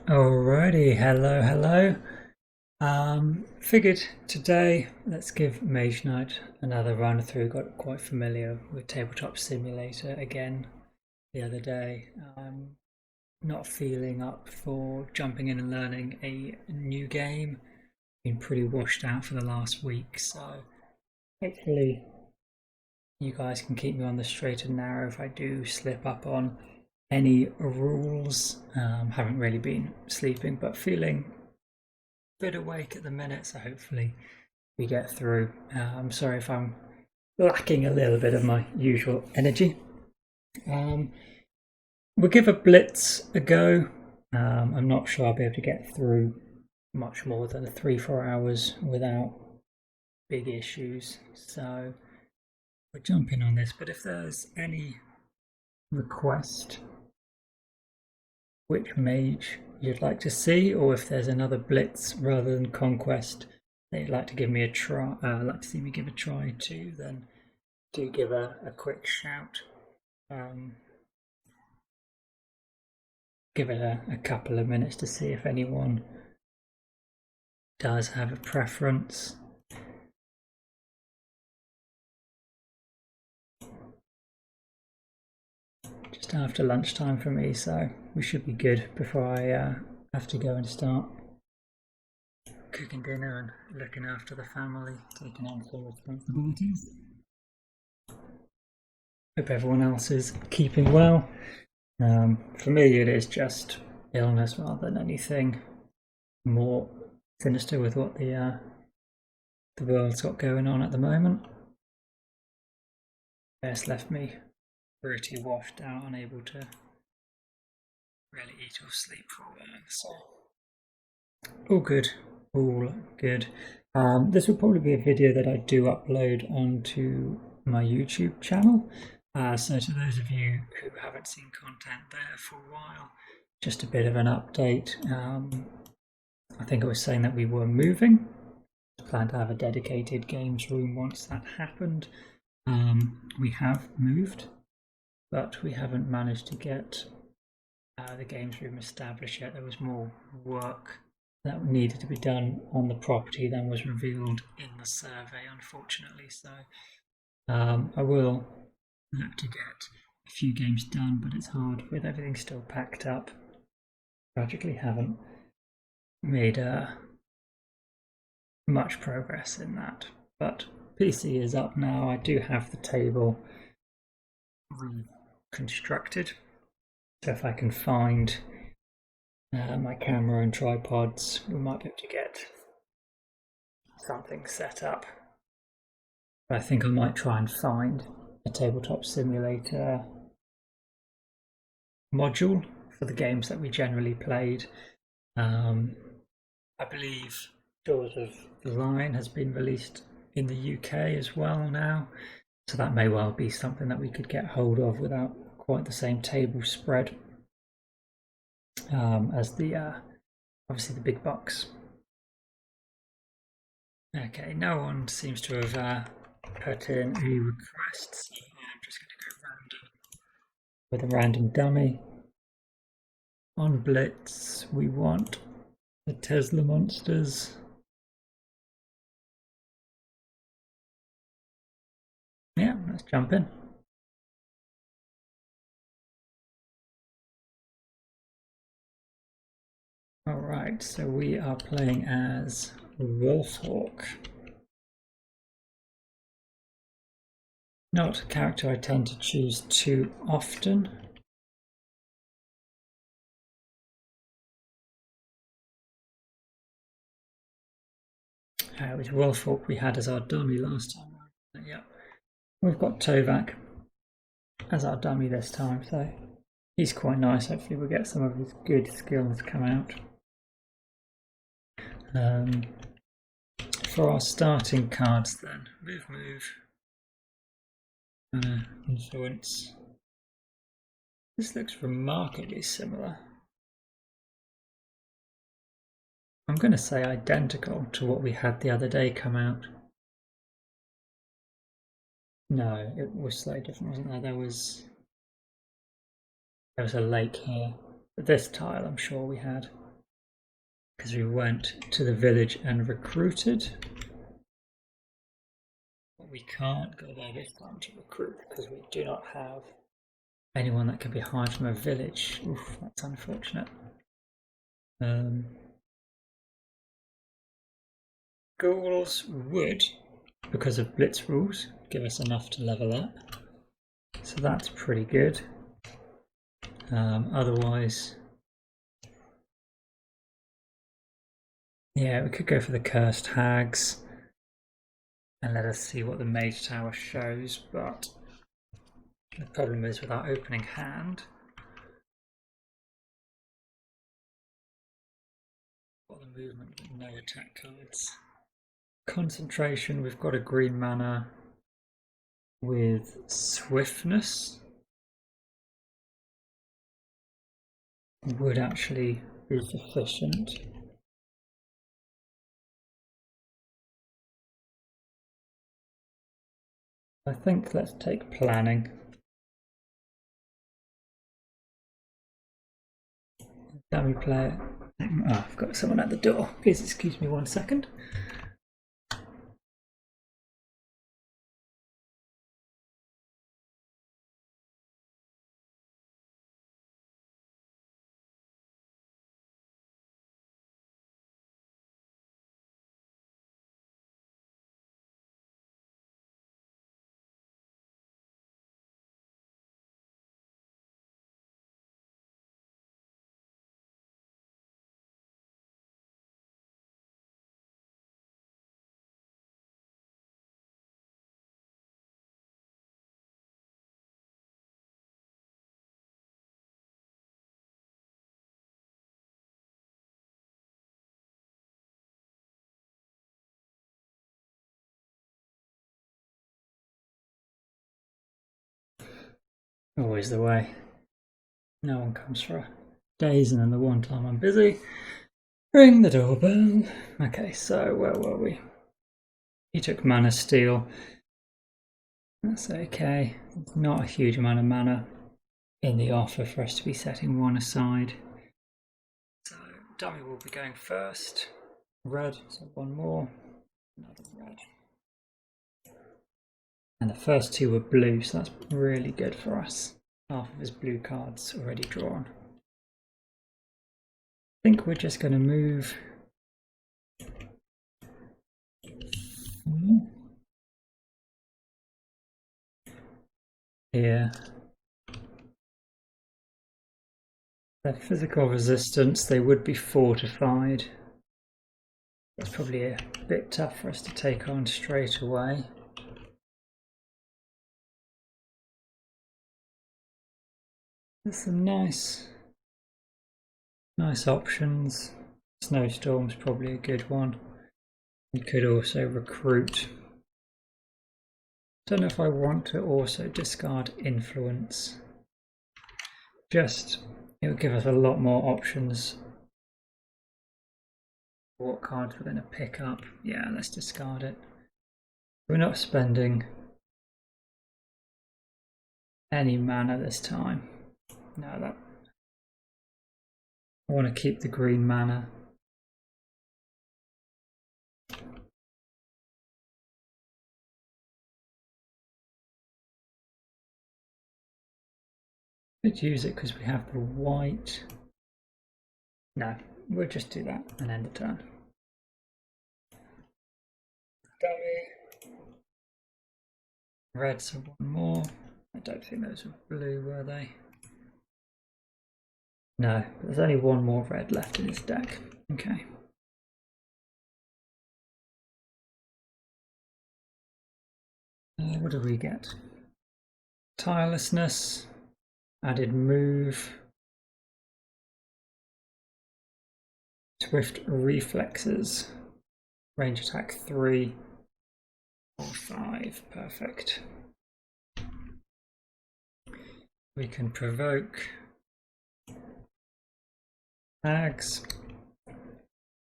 Alrighty, hello. Figured today let's give Mage Knight another run through. Got quite familiar with Tabletop Simulator again the other day. Not feeling up for jumping in and learning a new game. Been pretty washed out for the last week, so hopefully you guys can keep me on the straight and narrow if I do slip up on any rules. Haven't really been sleeping, but feeling bit awake at the minute, so hopefully we get through. I'm sorry if I'm lacking a little bit of my usual energy. We'll give a Blitz a go. I'm not sure I'll be able to get through much more than 3-4 hours without big issues, so we're jumping on this. But if there's any request which mage you'd like to see, or if there's another Blitz rather than Conquest that you'd like to give me a try, like to see me give a try to, then do give a quick shout. Give it a couple of minutes to see if anyone does have a preference. Just after lunchtime for me, so we should be good before I have to go and start cooking dinner and looking after the family, taking on some responsibilities. Hope everyone else is keeping well. For me, it is just illness rather than anything more sinister with what the world's got going on at the moment. It's left me pretty washed out, unable to really eat or sleep for a while. So all good. This will probably be a video that I do upload onto my YouTube channel. So to those of you who haven't seen content there for a while, just a bit of an update. I think I was saying that we were moving. Planned to have a dedicated games room once that happened. We have moved, but we haven't managed to get the games room established yet. There was more work that needed to be done on the property than was revealed in the survey, unfortunately. So I will look to get a few games done, but it's hard with everything still packed up. Tragically haven't made much progress in that, but PC is up now. I do have the table reconstructed, so if I can find my camera and tripods, we might be able to get something set up. But I think I might try and find a tabletop simulator module for the games that we generally played. I believe Doors of the Line has been released in the UK as well now, so that may well be something that we could get hold of without quite the same table spread as the obviously the big box. Okay, no one seems to have put in a request, so I'm just going to go random with a random dummy. On Blitz, we want the Tesla monsters. Yeah, let's jump in. Alright, so we are playing as Wolfhawk. Not a character I tend to choose too often. It was Wolfhawk we had as our dummy last time. Yep. We've got Tovak as our dummy this time, so he's quite nice. Hopefully we'll get some of his good skills come out. For our starting cards then, move, influence. This looks remarkably similar. I'm going to say identical to what we had the other day come out. No, it was slightly different, wasn't there? There was a lake here. But this tile I'm sure we had. because we went to the village and recruited. We can't go there this time to recruit because we do not have anyone that can be hired from a village. Oof, that's unfortunate. Ghouls would, because of Blitz rules, give us enough to level up. So that's pretty good. Otherwise, yeah, we could go for the Cursed Hags and let us see what the Mage Tower shows, but the problem is with our opening hand, got the movement but no attack cards. Concentration, we've got a green mana with swiftness. Would actually be sufficient. I think let's take planning. Can we play it? Oh, I've got someone at the door. Please excuse me 1 second. Always the way. No one comes for days, and then the one time I'm busy, ring the doorbell. Okay, so where were we? He took mana steal. That's okay. Not a huge amount of mana in the offer for us to be setting one aside. So dummy will be going first. Red, so one more. Another red. And the first two were blue, so that's really good for us. Half of his blue cards already drawn. I think we're just going to move here. Their physical resistance, they would be fortified. That's probably a bit tough for us to take on straight away. There's some nice options. Snowstorm's probably a good one. You could also recruit. Don't know if I want to also discard influence. Just, it would give us a lot more options. What cards we're going to pick up. Yeah, let's discard it. We're not spending any mana this time. No, that I want to keep the green mana. Could use it because we have the white. No, we'll just do that and end the turn. Dummy. Red, so one more. I don't think those were blue, were they? No, but there's only one more red left in his deck. Okay. What do we get? Tirelessness, added move, swift reflexes, range attack 3 or 5. Perfect. We can provoke hags.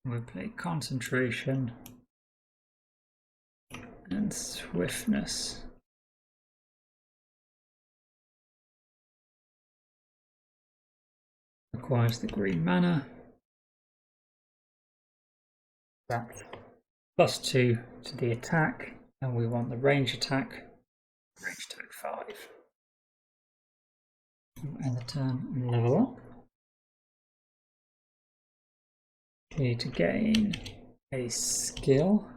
We'll play concentration and swiftness. Requires the green mana. That's +2 to the attack, and we want the range attack 5. End the turn and level up. We need to gain a skill.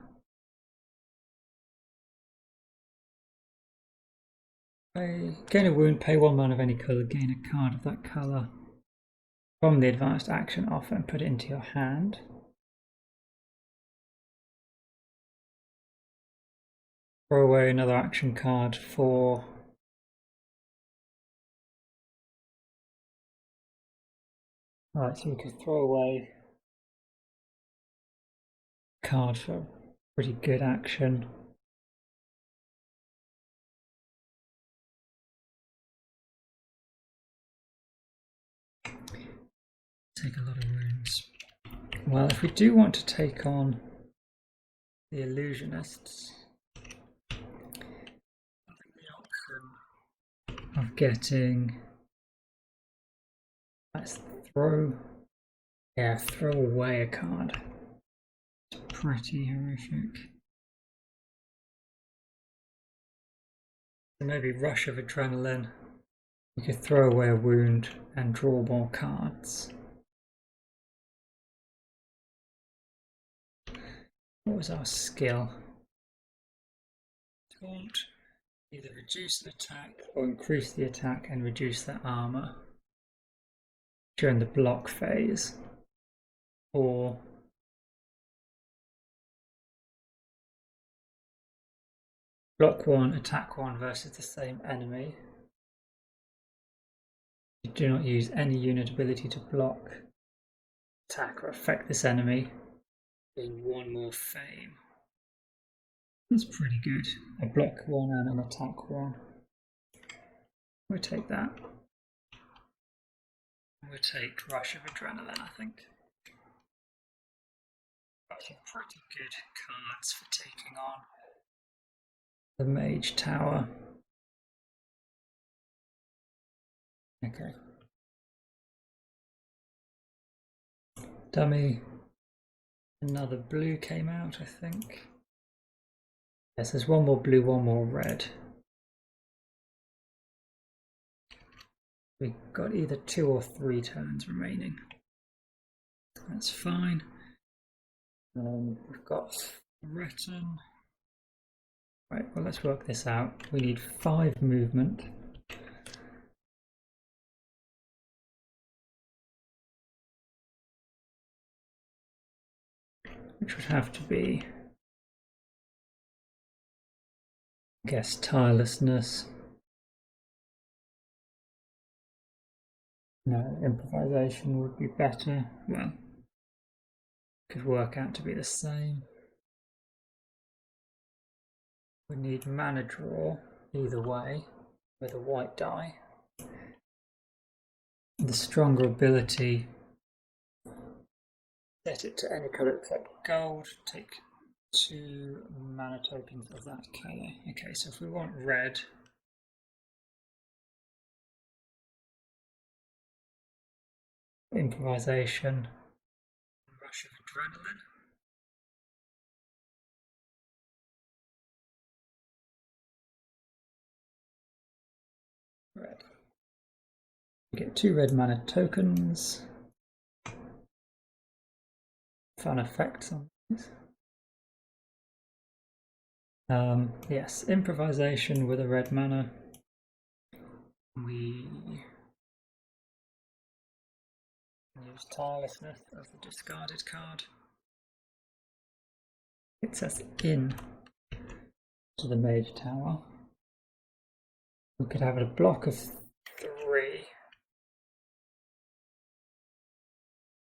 Gain a wound, pay 1 mana of any colour, gain a card of that colour from the advanced action offer and put it into your hand. Throw away another action card for right, so we could throw away a card for pretty good action. Take a lot of wounds. Well, if we do want to take on the illusionists, I think the option of getting, let's throw away a card. It's pretty horrific. So maybe Rush of Adrenaline. We could throw away a wound and draw more cards. What was our skill? Taunt. Either reduce the attack or increase the attack and reduce the armor during the block phase, or block 1, attack 1 versus the same enemy. You do not use any unit ability to block, attack, or affect this enemy. Gain 1 more fame. That's pretty good. A block 1 and an attack 1. We'll take that. We'll take Rush of Adrenaline, I think. Actually, pretty good cards for taking on the Mage Tower. Okay. Dummy. Another blue came out, I think. Yes, there's 1 more blue, 1 more red. We've got either 2 or 3 turns remaining. That's fine. We've got threaten. Right, well, let's work this out. We need 5 movement. Which would have to be, I guess, tirelessness. No, improvisation would be better. Well, could work out to be the same. We need mana draw either way with a white die. The stronger ability, set it to any colour except gold, take 2 mana tokens of that colour. Okay, so if we want red, improvisation, Rush of Adrenaline. Red. We get 2 red mana tokens. Fun effects on these. Yes, improvisation with a red mana. We use tirelessness as the discarded card. It's us in to the Mage Tower. We could have a block of 3.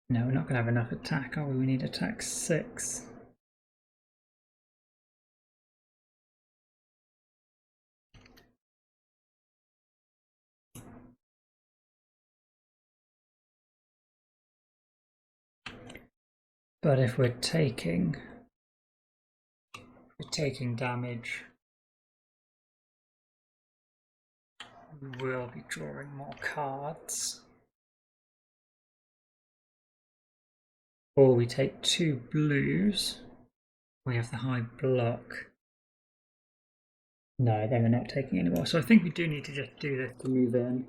No, we're not going to have enough attack, are we? We need attack 6. But if we're taking damage, we will be drawing more cards. or we take 2 blues. We have the high block. No, they were not taking any more. So I think we do need to just do this to move in.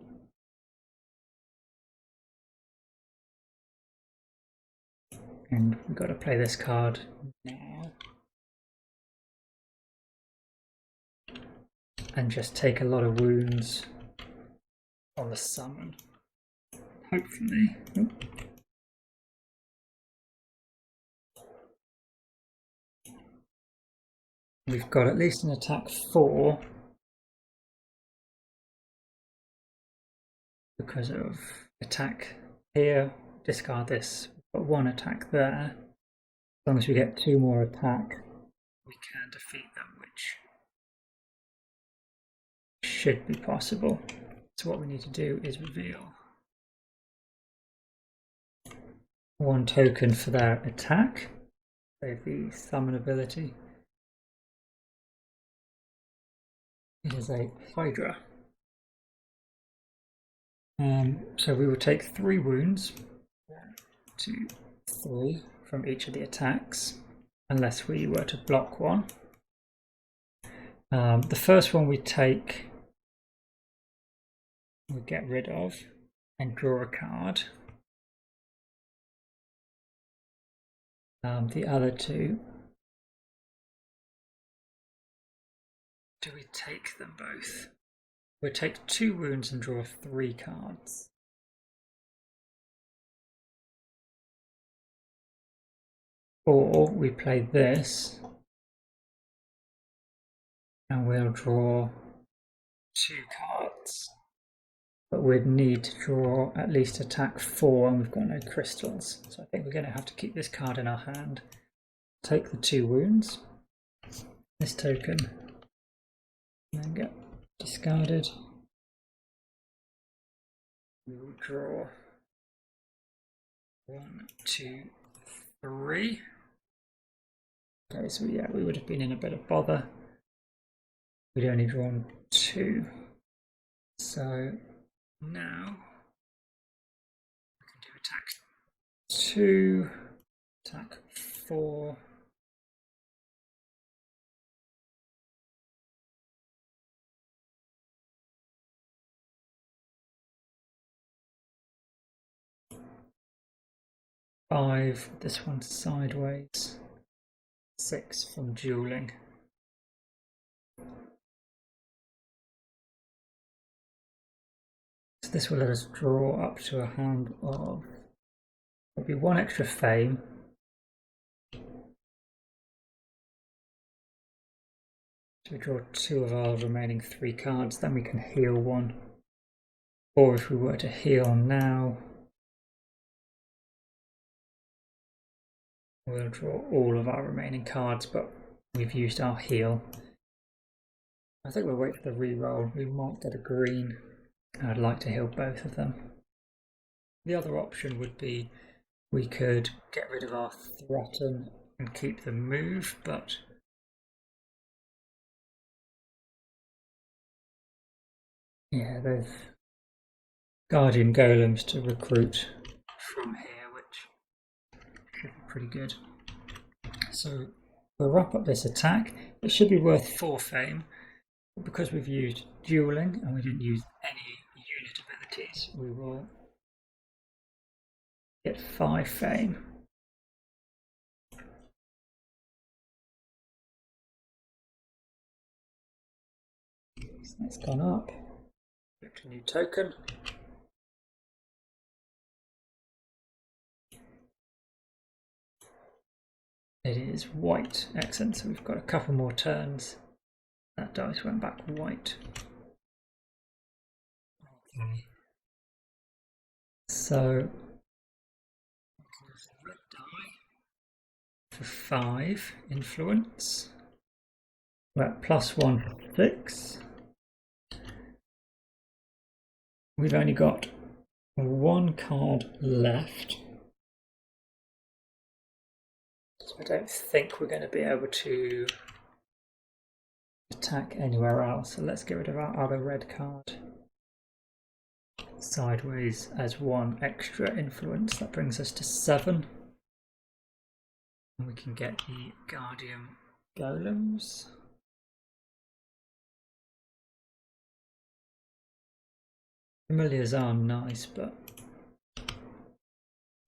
And we've got to play this card now. And just take a lot of wounds on the summon. Hopefully. Ooh. We've got at least an attack 4 because of attack here. Discard this. We've got 1 attack there. As long as we get 2 more attack, we can defeat them, which should be possible. So what we need to do is reveal 1 token for their attack. Save the summon ability. It is a Hydra. So we will take 3 wounds, 1, 2, 3 from each of the attacks, unless we were to block 1. The first one we take, we get rid of and draw a card. The other 2, do we take them both? We'll take 2 wounds and draw 3 cards. Or we play this and we'll draw 2 cards. But we'd need to draw at least attack 4 and we've got no crystals. So I think we're going to have to keep this card in our hand. Take the 2 wounds, this token, and then get discarded. We will draw 1, 2, 3. Okay, so yeah, we would have been in a bit of bother. We'd only drawn 2. So now we can do attack 2, attack 4. Five, this one's sideways. 6 from dueling. So this will let us draw up to a hand of maybe 1 extra fame. So we draw 2 of our remaining 3 cards, then we can heal 1. Or if we were to heal now, we'll draw all of our remaining cards, but we've used our heal. I think we'll wait for the reroll. We might get a green. I'd like to heal both of them. The other option would be we could get rid of our threaten and keep the move, but yeah, they've Guardian Golems to recruit from here, which should be pretty good. So we'll wrap up this attack. It should be worth 4 fame, but because we've used dueling and we didn't use any unit abilities, we will get 5 fame. So that's gone up. Get a new token. It is white. Excellent. So we've got a couple more turns. That dice went back white. Okay. So red die for 5 influence. We're at +1 for 6. We've only got 1 card left. So I don't think we're going to be able to attack anywhere else. So let's get rid of our other red card. Sideways as 1 extra influence. That brings us to 7. And we can get the Guardian Golems. Familiars are nice, but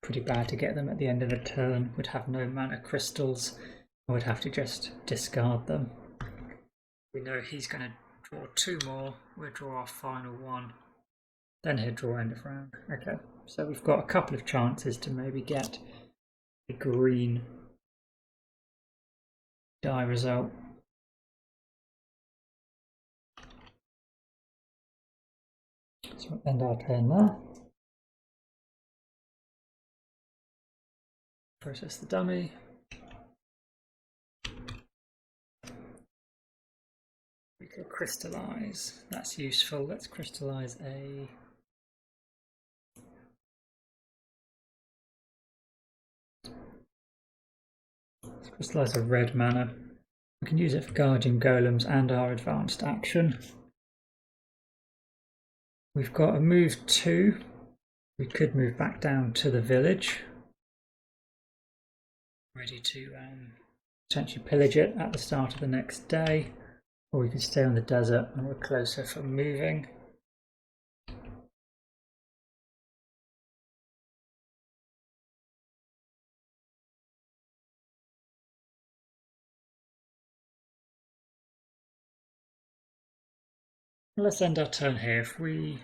pretty bad to get them at the end of the turn. We'd have no mana crystals. I would have to just discard them. We know he's going to draw 2 more. We'll draw our final one. Then he'll draw end of round. Okay, so we've got a couple of chances to maybe get a green die result. So we'll end our turn there. Process the dummy. We could crystallize. That's useful. Let's crystallize a red mana. We can use it for Guardian Golems and our advanced action. We've got a move 2. We could move back down to the village. Ready to potentially pillage it at the start of the next day. Or we could stay on the desert and we're closer for moving. Let's end our turn here. If we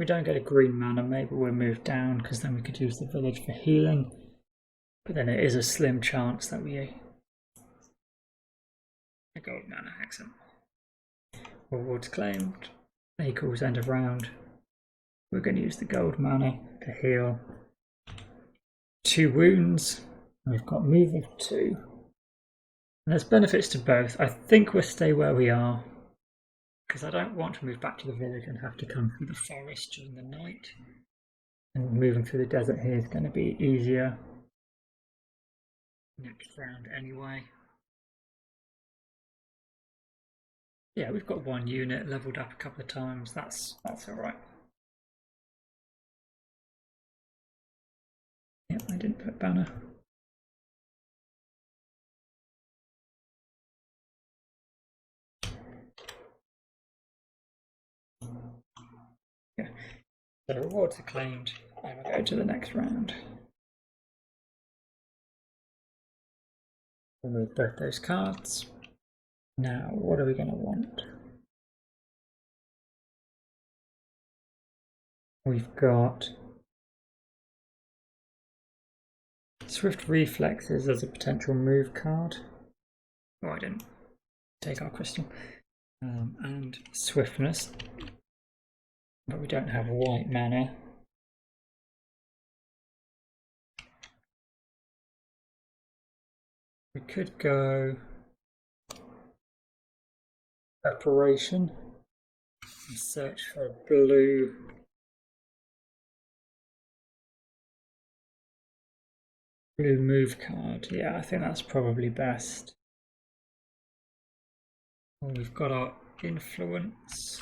don't get a green mana, maybe we'll move down because then we could use the village for healing. But then it is a slim chance that we a gold mana. Excellent. Rewards claimed. Equals end of round. We're going to use the gold mana to heal 2 wounds. We've got move of 2. And there's benefits to both. I think we'll stay where we are because I don't want to move back to the village and have to come through the forest during the night. And moving through the desert here is going to be easier next round anyway. Yeah, we've got 1 unit leveled up a couple of times. That's all right. Yep, I didn't put banner. Yeah. The rewards are claimed, and we'll go to the next round. Remove both those cards. Now, what are we going to want? We've got Swift Reflexes as a potential move card. Oh, I didn't take our crystal. And Swiftness. But we don't have white mana. We could go Preparation and search for a blue move card. Yeah, I think that's probably best. Well, we've got our influence.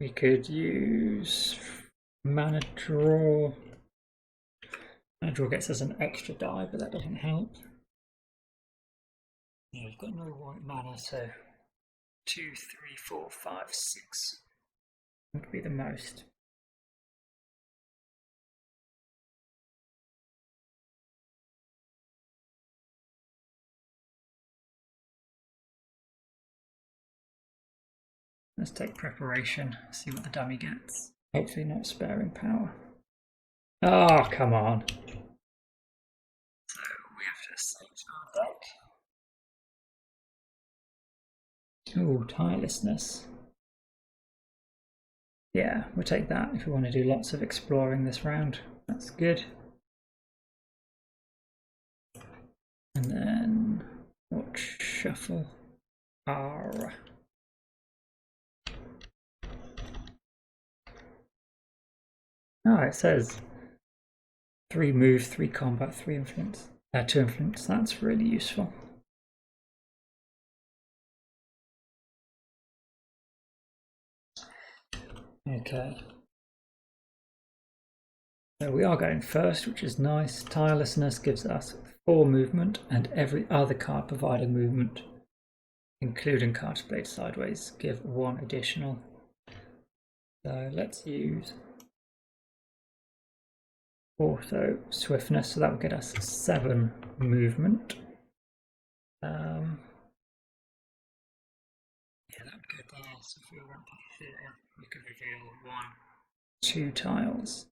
We could use Mana Draw. Mana Draw gets us an extra die, but that doesn't help. Yeah, we've got no white mana, so 2, 3, 4, 5, 6 would be the most. Let's take Preparation, see what the dummy gets. Hopefully not Sparing Power. Oh, come on. So we have to save our deck. Ooh, Tirelessness. Yeah, we'll take that if we want to do lots of exploring this round. That's good. And then watch Shuffle. R. Oh, it says 3 move, 3 combat, 3 influence. to influence. That's really useful. Okay. So we are going first, which is nice. Tirelessness gives us 4 movement, and every other card providing movement, including cards played sideways, give 1 additional. So let's use also swiftness, so that will get us 7 movement. Yeah, that would go there. So if we went here, we could reveal 1, 2 tiles.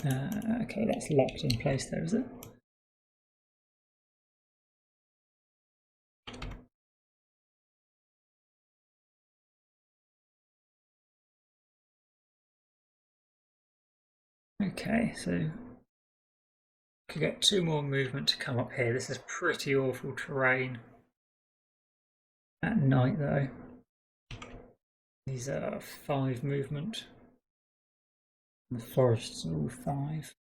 Okay, that's locked in place there, is it? Okay, so could get 2 more movement to come up here. This is pretty awful terrain at night, though. These are 5 movement. The forests are all 5.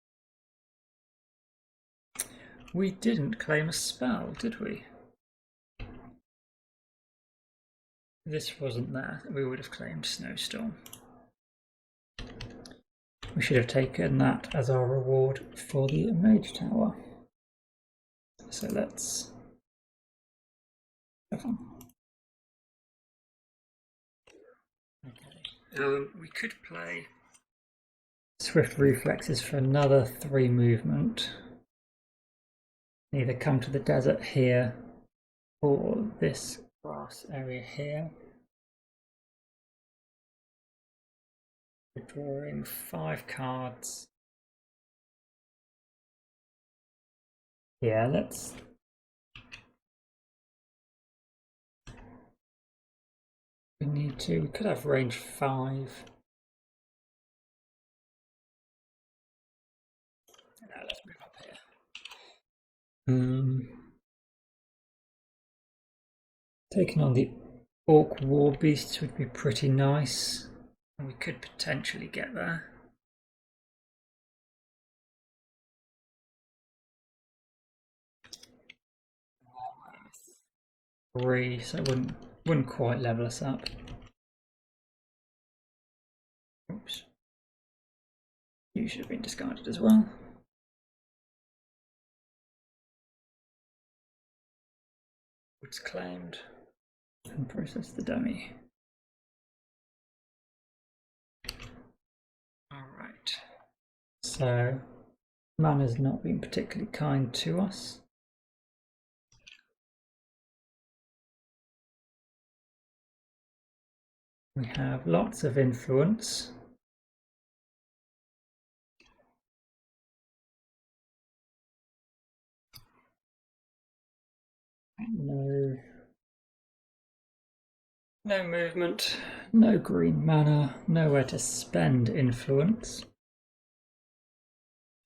We didn't claim a spell, did we? This wasn't there. We would have claimed Snowstorm. We should have taken that as our reward for the Mage Tower. So let's... Okay. We could play Swift Reflexes for another 3 movement. Either come to the desert here or this grass area here. We're drawing 5 cards. Yeah, let's... We could have range 5. Now let's move up here. Taking on the Orc War Beasts would be pretty nice. And we could potentially get there. Three, so it wouldn't quite level us up. Oops. You should have been discarded as well. Woods claimed. And process the dummy. Alright. So mana's not been particularly kind to us. We have lots of influence. No movement, no green mana, nowhere to spend influence.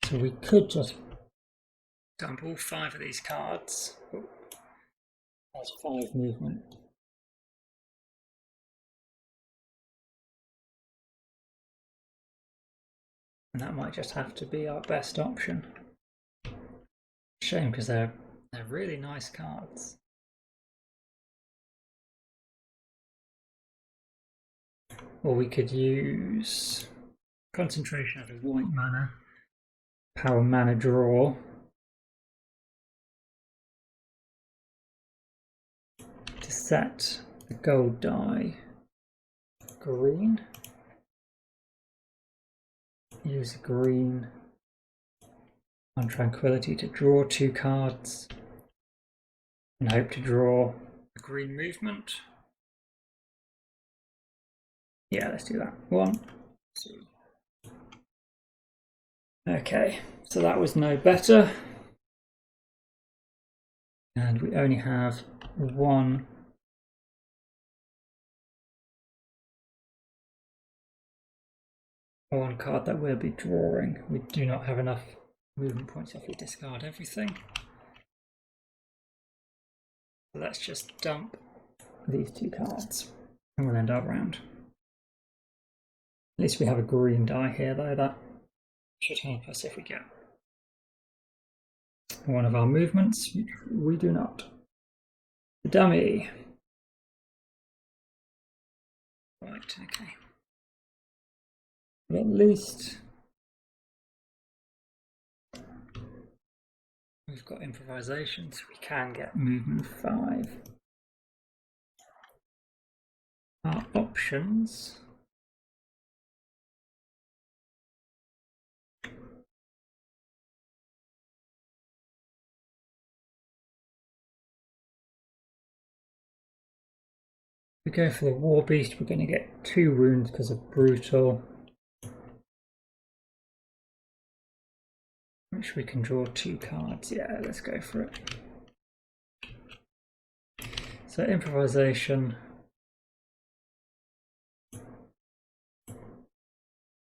So we could just dump all 5 of these cards. That's 5 movement. And that might just have to be our best option. Shame, because they're really nice cards. Or we could use concentration of a white mana, power mana draw. To set the gold die green. Use green on Tranquility to draw 2 cards and hope to draw a green movement. Yeah, let's do that. 1, 2. Okay, so that was no better. And we only have 1 card that we'll be drawing. We do not have enough movement points if we discard everything. So let's just dump these 2 cards and we'll end our round. At least we have a green die here, though. That should help us if we get one of our movements. We do not. The dummy. Right, okay. But at least we've got improvisation, so we can get movement 5. Our options. We go for the War Beast, we're going to get 2 wounds because of Brutal. Which we can draw 2 cards. Yeah, let's go for it. So improvisation.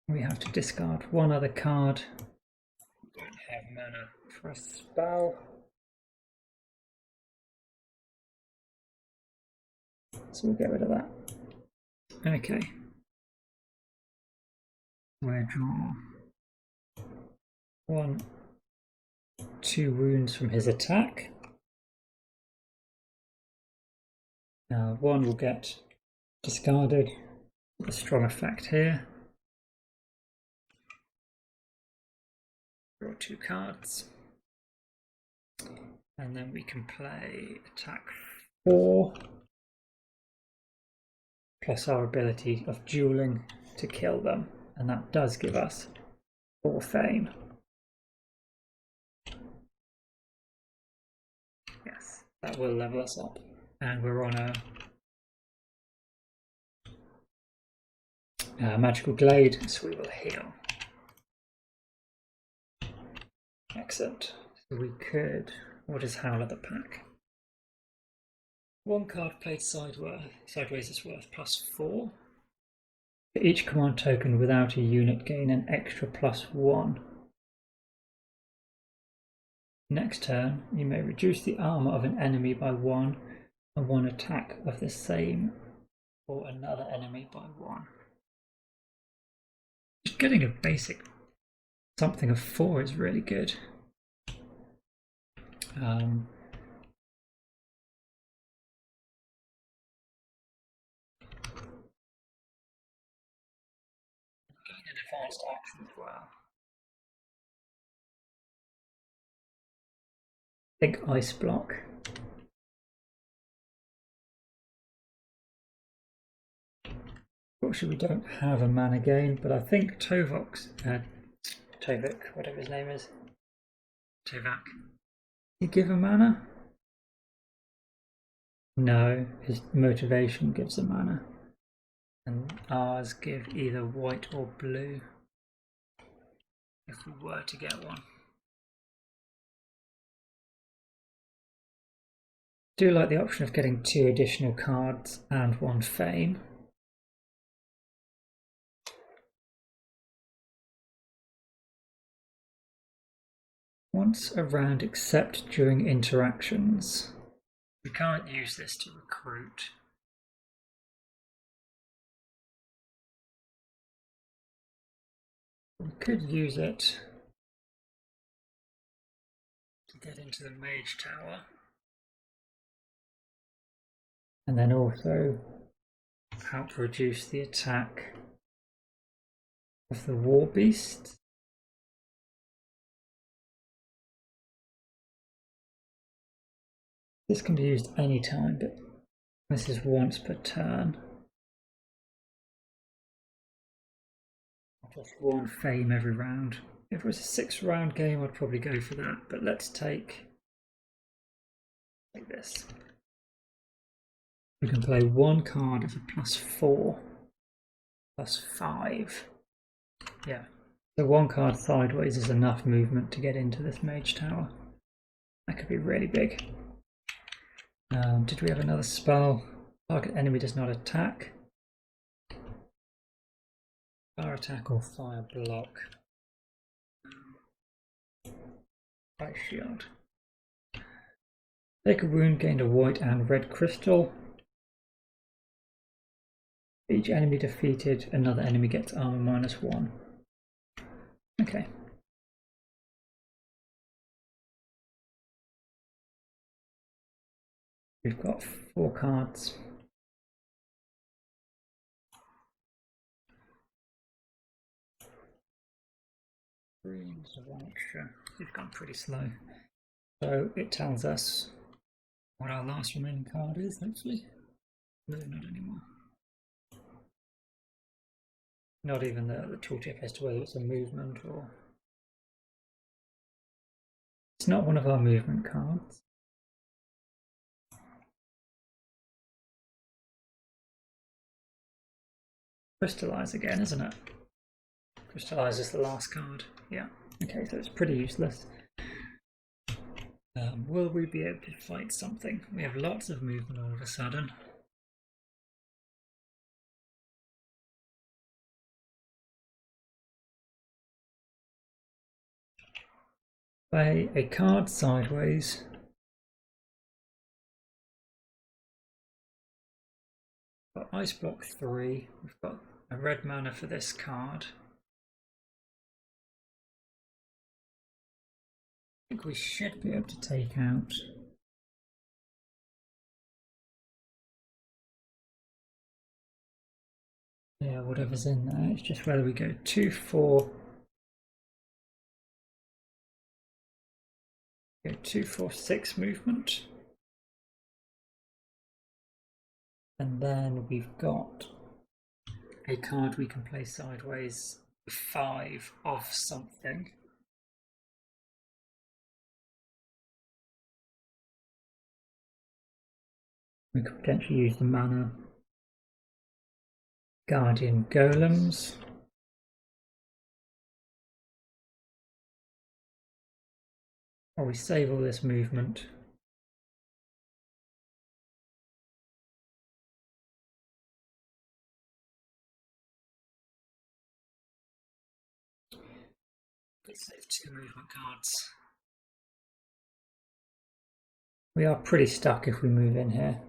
We have to discard 1 other card. We don't have mana for a spell. So we'll get rid of that. Okay. We'll draw 1, 2 wounds from his attack. Now 1 will get discarded. A strong effect here. Draw 2 cards. And then we can play attack 4. Plus our ability of dueling to kill them, and that does give us 4 fame. Yes, that will level us up, and we're on a magical glade, so we will heal. Excellent. So we could. What is Howl of the Pack? 1 card played sideways is worth +4. For each command token without a unit, gain an extra +1. Next turn, you may reduce the armor of an enemy by 1 and 1 attack of the same or another enemy by 1. Just getting a basic something of 4 is really good. Advanced action as well. I think Ice Block. Fortunately, we don't have a mana gain, but I think Tovok, whatever his name is, Tovak. He give a mana? No, his motivation gives a mana. And ours give either white or blue, if we were to get one. I do like the option of getting 2 additional cards and 1 fame. Once a round except during interactions. We can't use this to recruit. We could use it to get into the Mage Tower. And then also help reduce the attack of the War Beast. This can be used any time, but this is once per turn. Just 1 fame every round. If it was a 6-round game, I'd probably go for that, but let's take this. We can play 1 card of a +4, +5. Yeah, so 1 card sideways is enough movement to get into this Mage Tower. That could be really big. Did we have another spell? Target enemy does not attack. Fire attack or fire block. Ice shield. Take a wound, gained a white and red crystal. Each enemy defeated, another enemy gets armor -1. Okay. We've got 4 cards. Greens of extra. We've gone pretty slow. So it tells us what our last remaining card is, hopefully. No, not anymore. Not even the tooltip as to whether it's a movement or... It's not one of our movement cards. Crystallize again, isn't it? Crystallize is the last card. Yeah. Okay, so it's pretty useless. Will we be able to fight something? We have lots of movement all of a sudden. Play a card sideways. Got Ice Block 3. We've got a red mana for this card. I think we should be able to take out whatever's in there. It's just whether we go 2/4. Go 2/4/6 movement. And then we've got a card we can play sideways, 5 of something. We could potentially use the mana Guardian Golems. Or we save all this movement. Let's save 2 movement cards. We are pretty stuck if we move in here.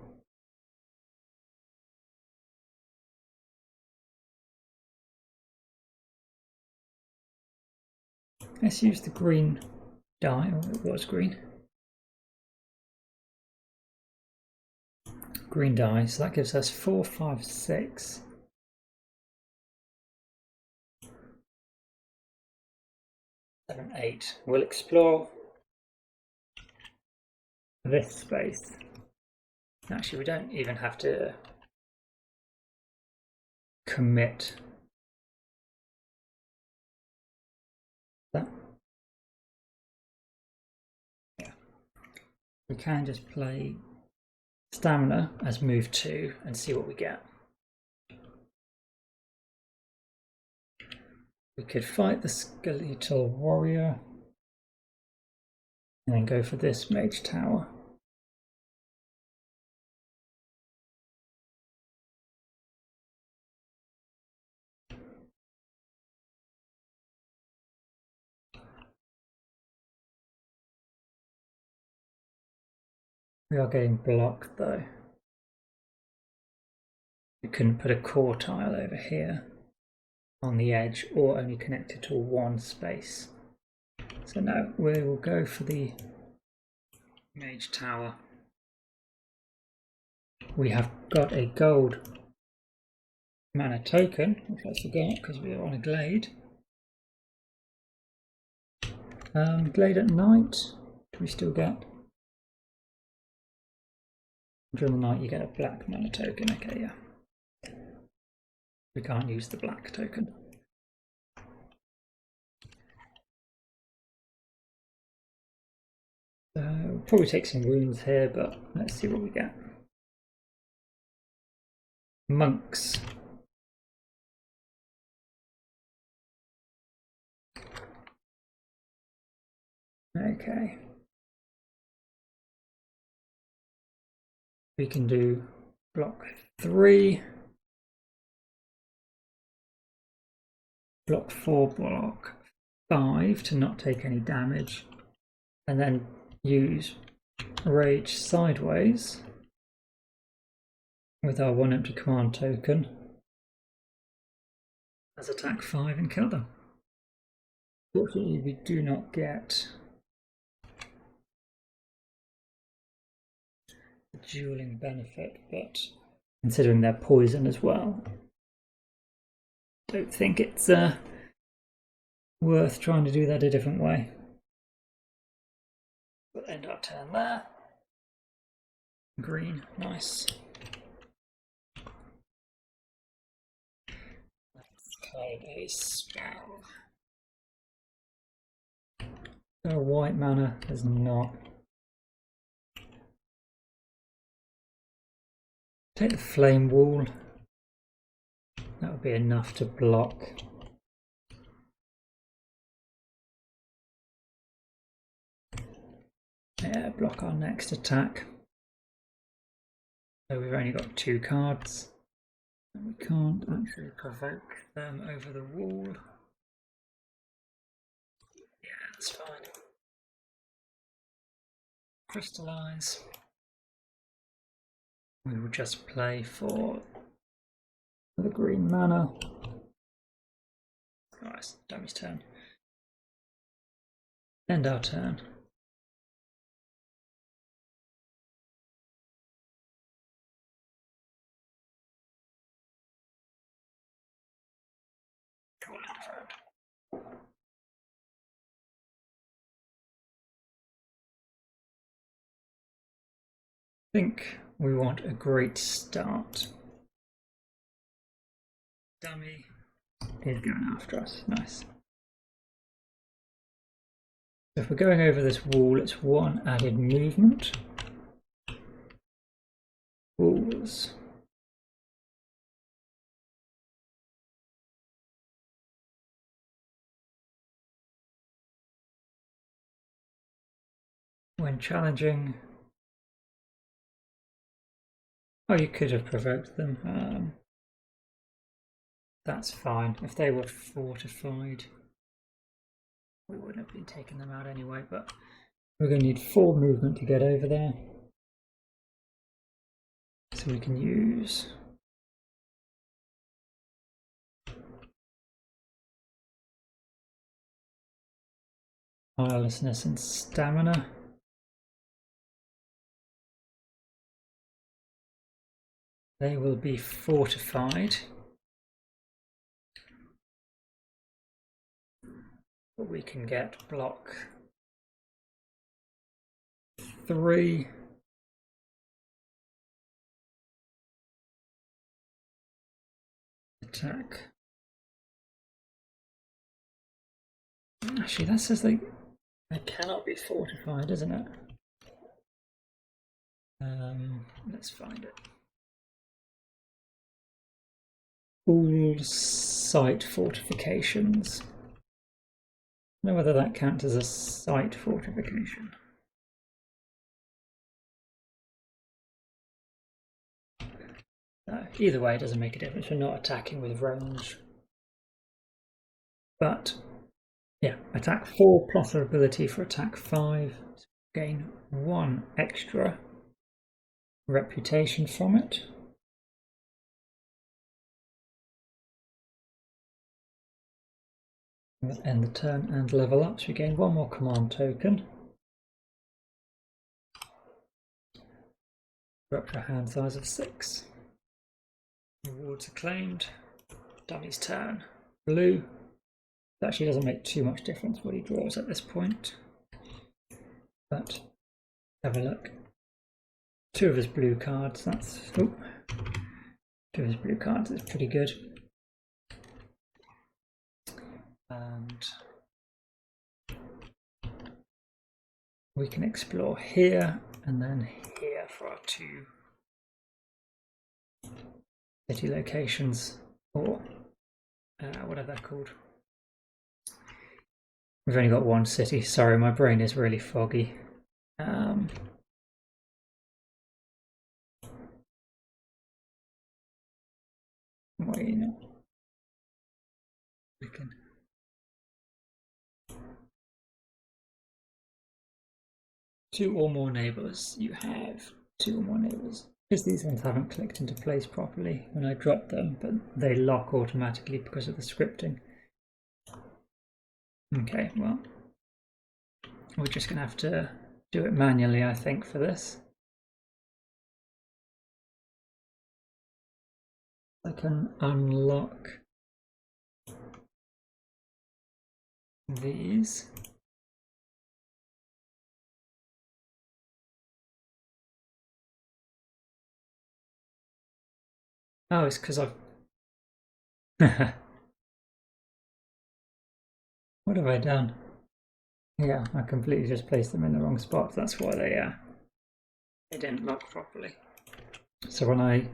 Let's use the green die, or it was green. Green die, so that gives us 4, 5, 6. 7, 8. We'll explore this space. Actually, we don't even have to commit that. Yeah. We can just play Stamina as move 2 and see what we get. We could fight the Skeletal Warrior and then go for this Mage Tower. We are getting blocked though. We couldn't put a core tile over here on the edge or only connected to one space. So now we will go for the Mage Tower. We have got a gold mana token, which I forgot because we are on a glade. Glade at night, do we still get? During the night you get a black mana token, okay, yeah. We can't use the black token. We'll probably take some wounds here, but let's see what we get. Monks. Okay. We can do block 3, block 4, block 5 to not take any damage, and then use Rage sideways with our 1 empty command token as attack 5 and kill them. Fortunately, we do not get the dueling benefit, but considering they're poison as well, don't think it's worth trying to do that a different way. We'll end our turn there. Green, nice. Let's play a spell. A white mana is not. Take the flame wall. That would be enough to block. Yeah, block our next attack. So we've only got 2 cards. And we can't actually provoke them over the wall. Yeah, that's fine. Crystallize. We will just play for the green mana. Alright, dummy's turn. End our turn. I think we want a great start. Dummy is going after us. Nice. So if we're going over this wall, it's 1 added movement. Walls. When challenging. Oh, you could have provoked them. That's fine. If they were fortified, we wouldn't have been taking them out anyway, but we're going to need 4 movement to get over there. So we can use tirelessness and stamina. They will be fortified. But we can get block 3. Attack. Actually, that says they cannot be fortified, isn't it? Let's find it. All site fortifications. I don't know whether that counts as a site fortification. Either way, it doesn't make a difference. We're not attacking with range. But yeah, attack 4 plus our ability for attack 5. So gain 1 extra reputation from it. We'll end the turn and level up, so we gain 1 more command token. We're up to a hand size of 6. Rewards are claimed. Dummy's turn. Blue. It actually doesn't make too much difference what he draws at this point. But have a look. 2 of his blue cards. That's 2 of his blue cards is pretty good. And we can explore here and then here for our 2 city locations, or whatever they're called. We've only got 1 city. Sorry, my brain is really foggy. Well, you know, we can. Two or more neighbours. You have 2 or more neighbours. Because these ones haven't clicked into place properly when I drop them, but they lock automatically because of the scripting. Okay, well, we're just going to have to do it manually, I think, for this. I can unlock these. Oh, it's because I've... What have I done? Yeah, I completely just placed them in the wrong spot. That's why they didn't lock properly. So when I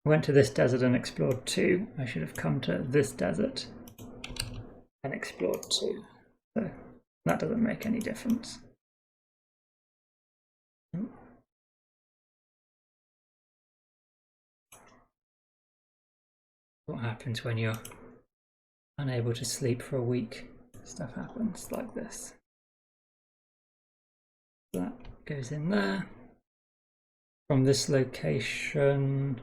went to this desert and explored 2, I should have come to this desert and explored 2. So that doesn't make any difference. What happens when you're unable to sleep for a week? Stuff happens like this. That goes in there. From this location,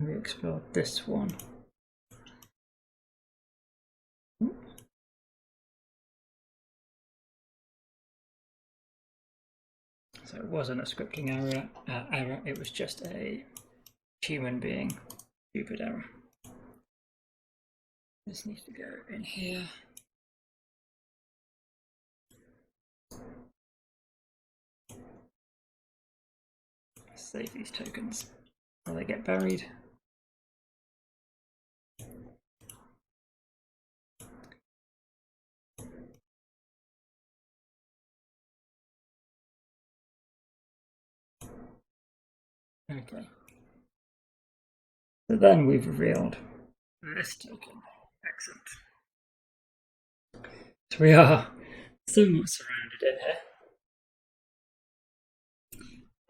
we explored this one. So it wasn't a scripting error, it was just a human being stupid error. This needs to go in here. Save these tokens while they get buried. Okay. So then we've revealed this token. Excellent. So we are somewhat surrounded in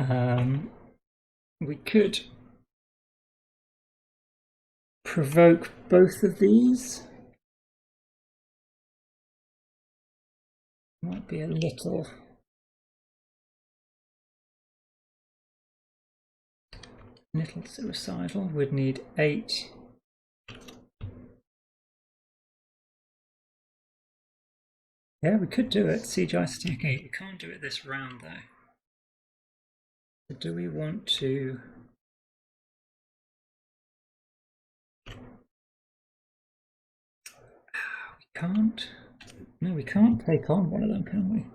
here. We could provoke both of these. Might be a little suicidal. We'd need 8. Yeah, we could do it. Siege Ice Attack 8. We can't do it this round though. So do we want to... We can't. No, we can't take on one of them, can we?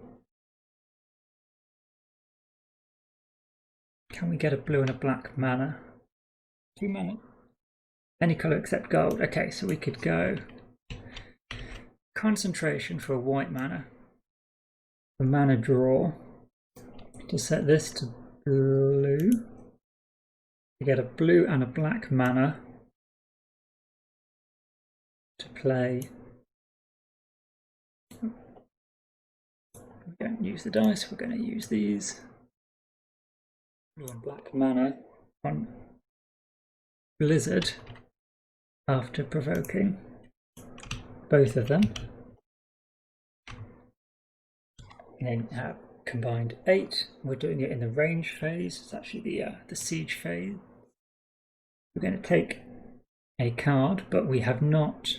Can we get a blue and a black mana? 2 mana. Any colour except gold. Okay, so we could go concentration for a white mana. A mana draw. To set this to blue. To get a blue and a black mana. To play. We don't use the dice, we're going to use these. Blue and black mana on Blizzard after provoking both of them. And then have combined 8. We're doing it in the range phase. It's actually the siege phase. We're going to take a card, but we have not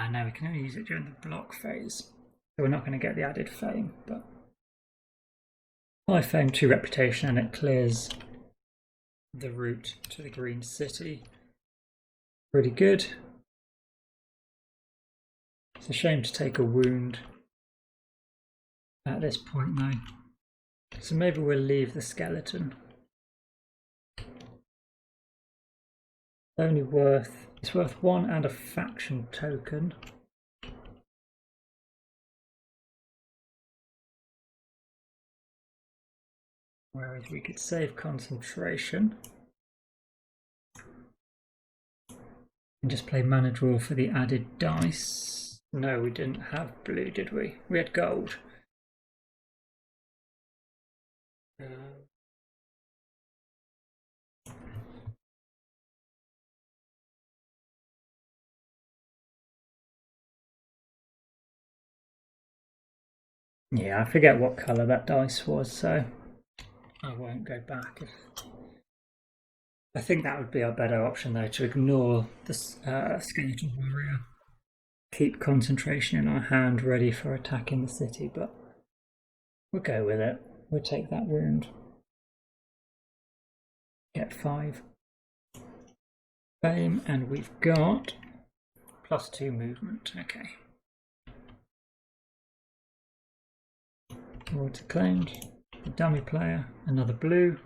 no, we can only use it during the block phase. So we're not going to get the added fame, but 5 fame, 2 reputation, and it clears the route to the green city. Pretty good. It's a shame to take a wound at this point though. So maybe we'll leave the skeleton. It's worth 1 and a faction token. Whereas we could save concentration and just play mana draw for the added dice. No, we didn't have blue, did we? We had gold. Yeah, I forget what colour that dice was, so I won't go back. I think that would be our better option, though, to ignore the skeletal warrior. Keep concentration in our hand ready for attacking the city, but we'll go with it. We'll take that wound. Get 5 fame, and we've got +2 movement. Okay. Rewards acclaimed. The dummy player, another blue.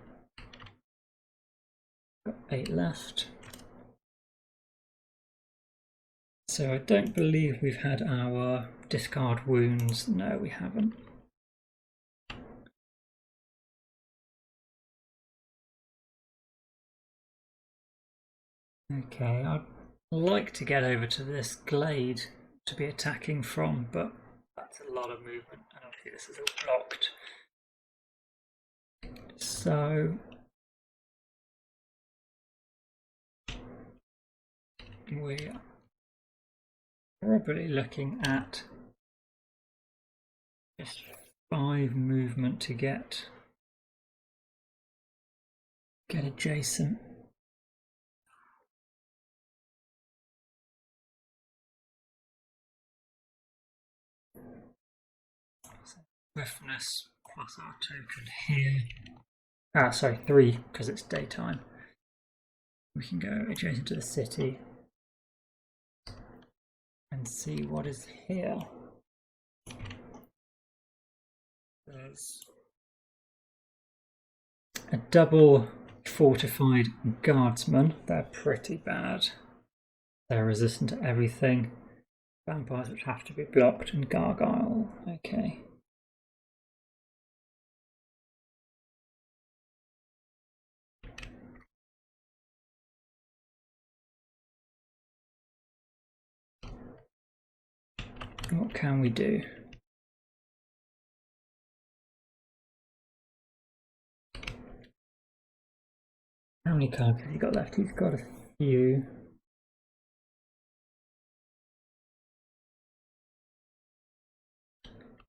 Got 8 left. So I don't believe we've had our discard wounds. No, we haven't. Okay, I'd like to get over to this glade to be attacking from, but that's a lot of movement, and obviously this is all blocked. So we are probably looking at just 5 movement to get adjacent. Swiftness plus our token here. Sorry, 3 because it's daytime. We can go adjacent to the city and see what is here. There's a double fortified guardsman. They're pretty bad. They're resistant to everything. Vampires which have to be blocked, and gargoyle. Okay. What can we do? How many cards has he got left? He's got a few.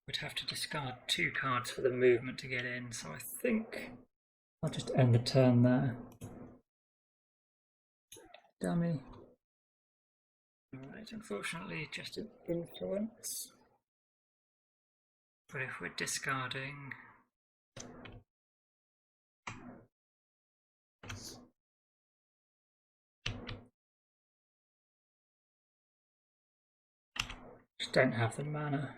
We'd have to discard 2 cards for the movement to get in, so I think I'll just end the turn there. Dummy. Alright, unfortunately just an influence. But if we're discarding just don't have the mana.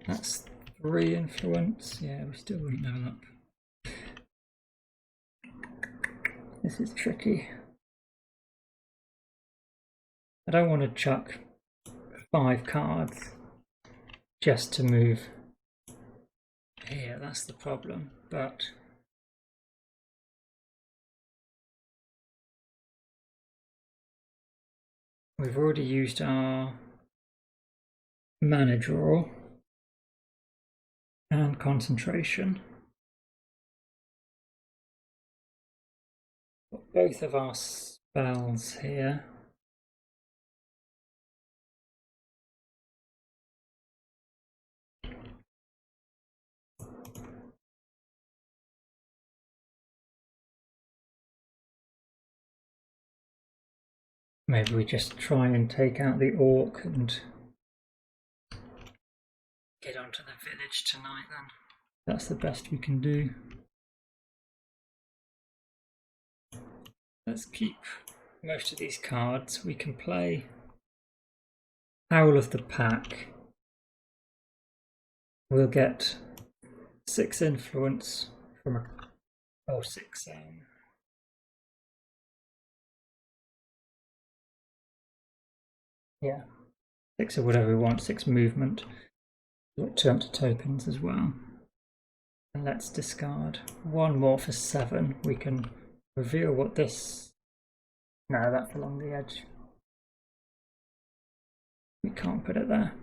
That's 3 influence. Yeah, we still wouldn't level up. This is tricky. I don't want to chuck 5 cards just to move here. That's the problem. But we've already used our mana draw and concentration. Got both of our spells here. Maybe we just try and take out the orc and get onto the village tonight then. That's the best we can do. Let's keep most of these cards. We can play Howl of the Pack. We'll get 6 influence from a 6 yeah, 6 or whatever we want, 6 movement. We've got 2 empty tokens as well. And let's discard one more for 7. We can reveal what this... No, that's along the edge. We can't put it there.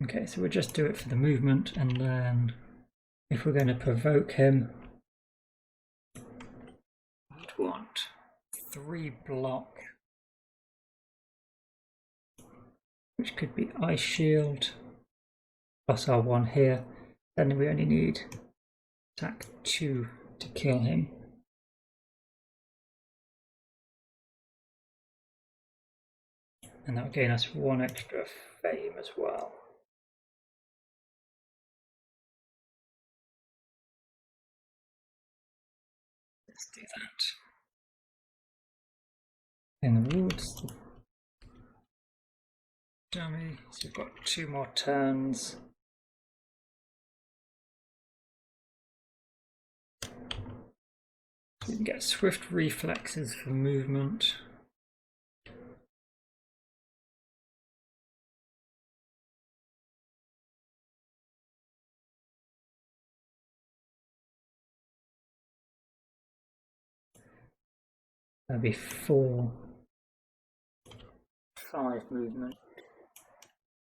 Okay, so we'll just do it for the movement, and then if we're going to provoke him, we'd want 3 block, which could be Ice Shield, plus our 1 here. Then we only need attack 2 to kill him. And that will gain us 1 extra fame as well. Let's do that. In the woods, dummy. So we've got 2 more turns. So we can get swift reflexes for movement. That'd be 4, 5 movement.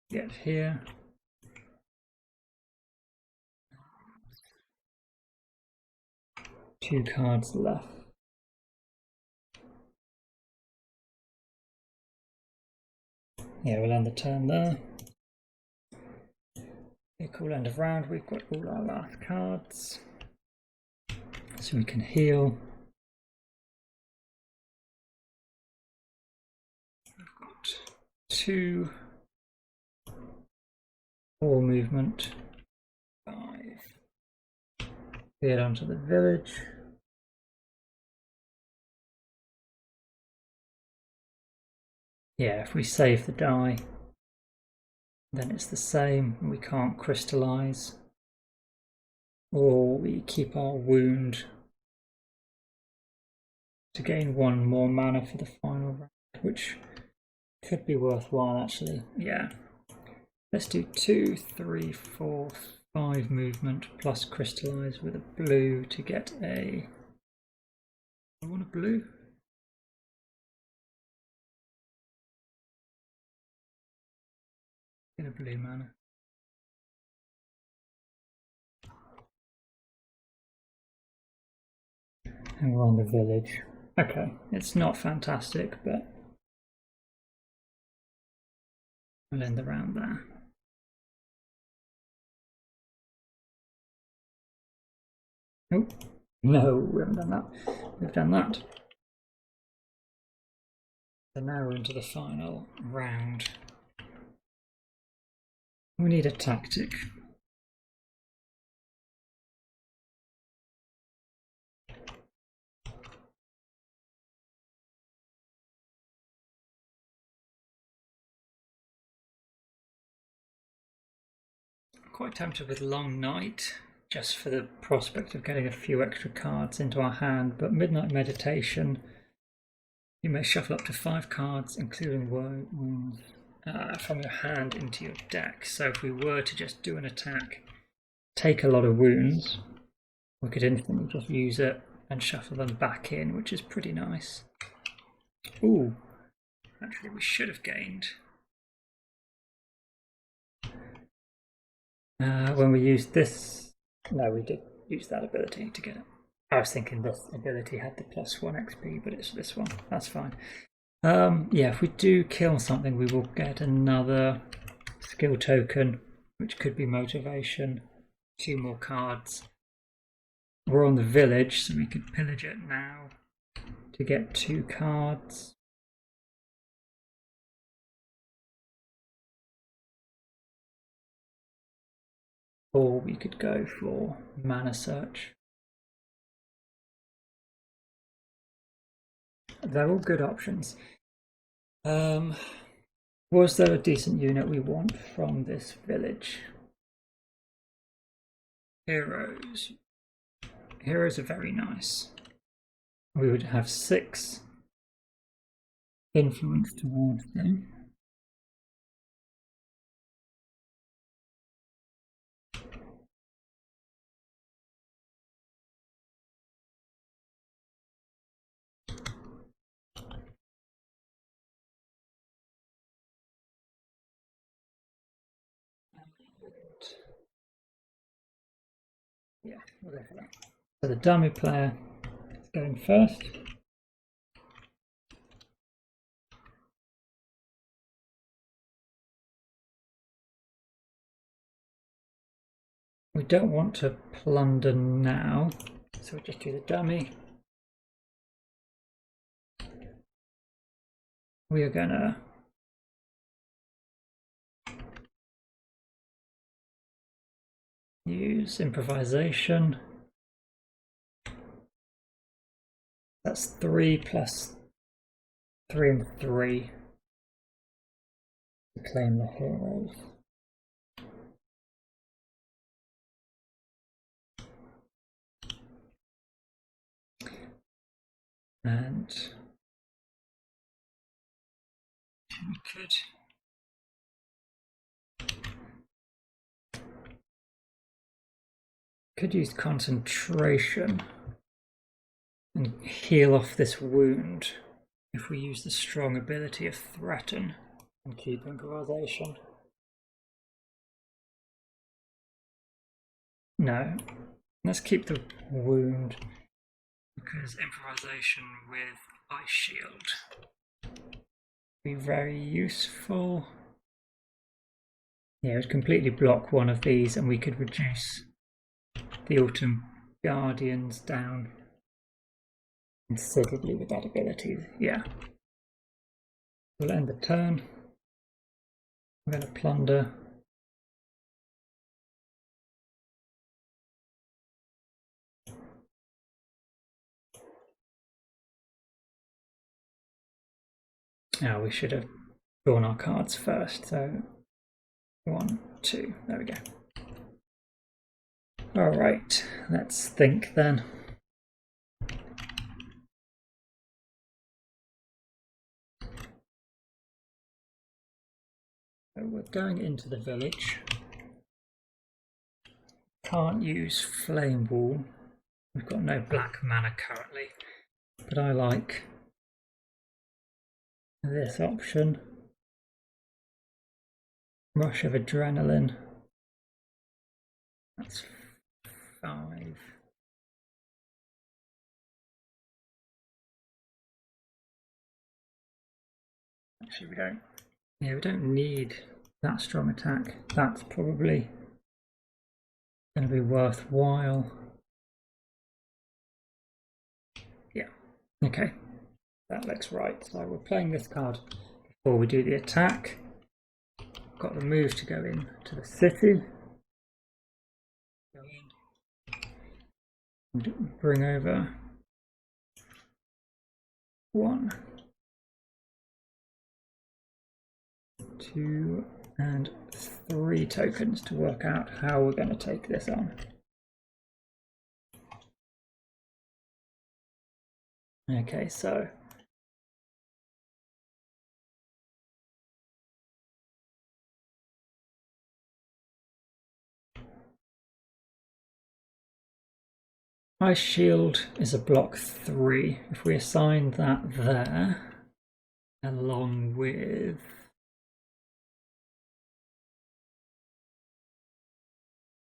Get here. Two cards left. Yeah, we'll end the turn there. Okay, cool, end of round. We've got all our last cards. So we can heal. We've got 2, 4 movement, 5. Get onto the village. Yeah, if we save the die, then it's the same. We can't crystallize. Or we keep our wound to gain 1 more mana for the final round, which could be worthwhile actually. Yeah. Let's do 2, 3, 4, 5 movement plus crystallize with a blue to get a... I want a blue. Get a blue mana. And we're on the village. Okay, it's not fantastic, but we'll end the round there. Oh, no, we haven't done that. We've done that. So now we're into the final round. We need a tactic. Quite tempted with Long Night, just for the prospect of getting a few extra cards into our hand, but Midnight Meditation, you may shuffle up to 5 cards, including wounds, from your hand into your deck. So if we were to just do an attack, take a lot of wounds, we could instantly just use it and shuffle them back in, which is pretty nice. Ooh, actually we should have gained. When we used this, no, we did use that ability to get it. I was thinking this ability had the +1 XP, but it's this one. That's fine. Yeah, if we do kill something, we will get another skill token, which could be motivation. 2 more cards. We're on the village, so we could pillage it now to get 2 cards. Or we could go for Mana Search. They're all good options. Was there a decent unit we want from this village? Heroes. Heroes are very nice. We would have 6 influence towards them. Yeah, we'll go for that. So the dummy player is going first. We don't want to plunder now, so we'll just do the dummy. We are gonna use improvisation. That's 3 plus 3 and 3 to claim the heroes. And we could use concentration and heal off this wound if we use the strong ability of threaten and keep improvisation. No, let's keep the wound because improvisation with ice shield would be very useful. Yeah, it would completely block one of these and we could reduce the Autumn Guardians down considerably with that ability. Yeah. We'll end the turn. I'm going to plunder. Now we should have drawn our cards first. So 1, 2, there we go. All right, let's think then. So we're going into the village. Can't use Flame Wall. We've got no black mana currently, but I like this option. Rush of Adrenaline. That's 5. Actually, we don't. Yeah, we don't need that strong attack. That's probably going to be worthwhile. Yeah. Okay. That looks right. So we're playing this card before we do the attack. Got the move to go in to the city. Go in. And bring over 1, 2, and 3 tokens to work out how we're going to take this on. Okay, so Ice Shield is a block 3. If we assign that there, along with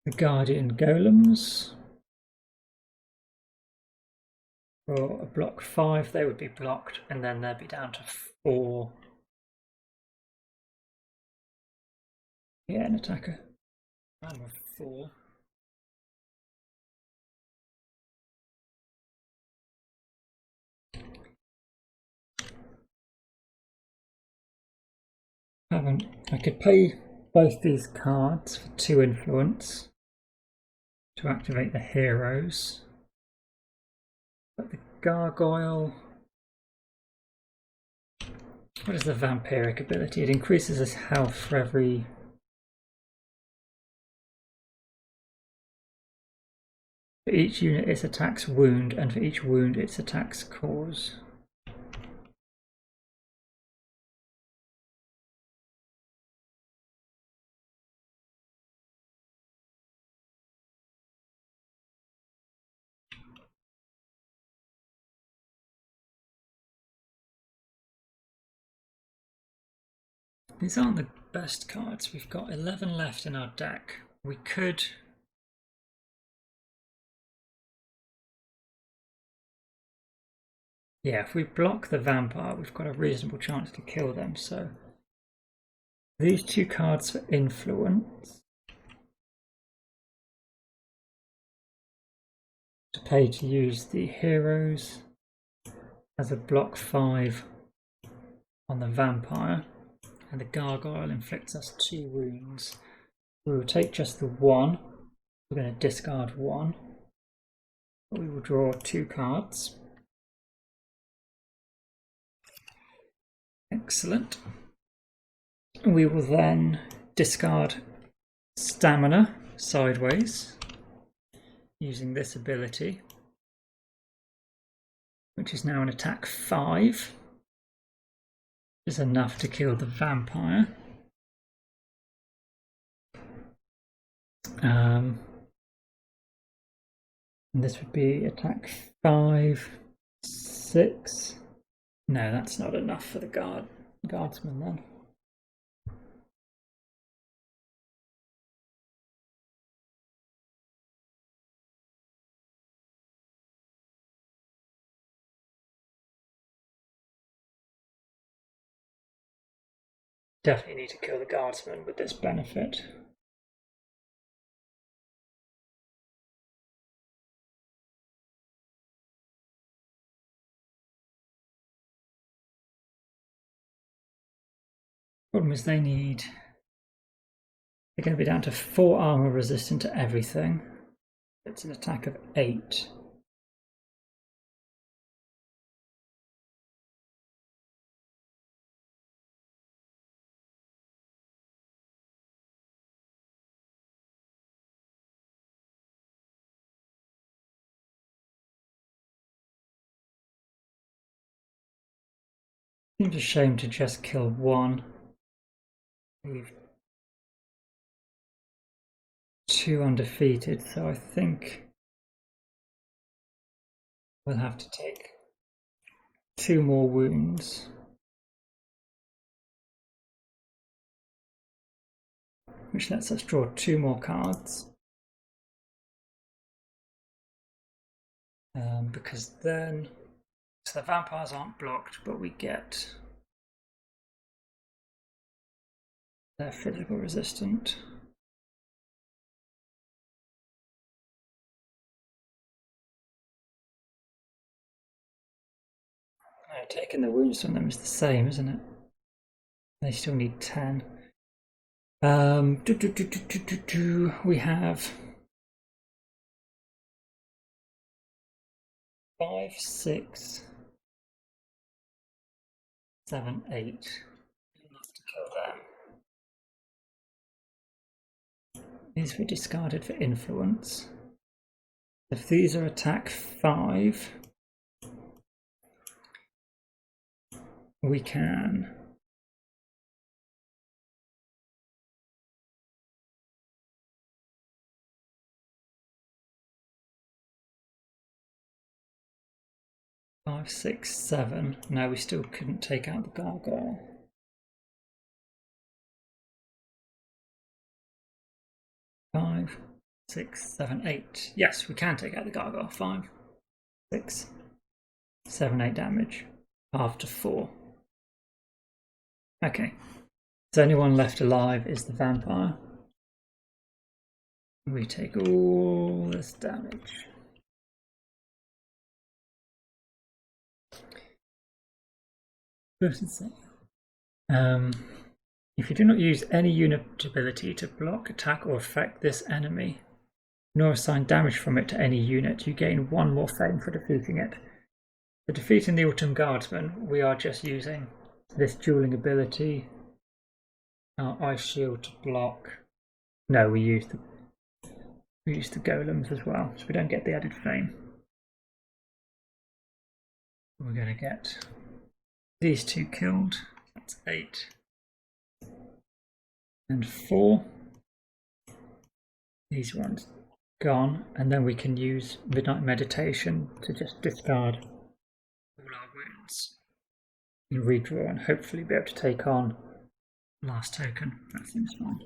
the Guardian Golems, for a block 5, they would be blocked, and then they'd be down to 4. Yeah, an attacker. I'm a 4. I could pay both these cards for 2 influence to activate the heroes, but the gargoyle. What is the vampiric ability? It increases his health for every. For each unit its attacks wound, and for each wound its attacks cause. These aren't the best cards. We've got 11 left in our deck. We could Yeah, if we block the vampire, we've got a reasonable chance to kill them. So these 2 cards for influence to pay to use the heroes as a block 5 on the vampire, and the gargoyle inflicts us 2 wounds. We will take just the 1. We're going to discard 1. We will draw 2 cards. Excellent. We will then discard stamina sideways using this ability, which is now an attack 5. Is enough to kill the vampire. And this would be attack 5, 6. No, that's not enough for the guardsman then. Definitely need to kill the guardsman with this benefit. Problem is they're going to be down to 4 armor resistant to everything. It's an attack of 8. Seems a shame to just kill 1. Leave 2 undefeated, so I think we'll have to take 2 more wounds. Which lets us draw 2 more cards. Because then, so the vampires aren't blocked, but we get their physical resistant. Taking the wounds from them is the same, isn't it? They still need 10. We have 5, 6, 7, 8. Enough to kill them. These were discarded for influence. If these are attack 5, we can five, 6, 7. No, we still couldn't take out the gargoyle. 5, 6, 7, 8. Yes, we can take out the gargoyle. 5, 6, 7, 8 damage. Half to 4. Okay. The only one left alive is the vampire. We take all this damage. If you do not use any unit ability to block, attack, or affect this enemy, nor assign damage from it to any unit, you gain 1 more fame for defeating it. For defeating the Autumn Guardsman, we are just using this dueling ability, our Ice Shield to block. No, we use the golems as well, so we don't get the added fame. We're going to get these 2 killed. That's 8 and 4. These ones gone, and then we can use Midnight Meditation to just discard all our wounds and redraw, and hopefully be able to take on last token. That seems fine.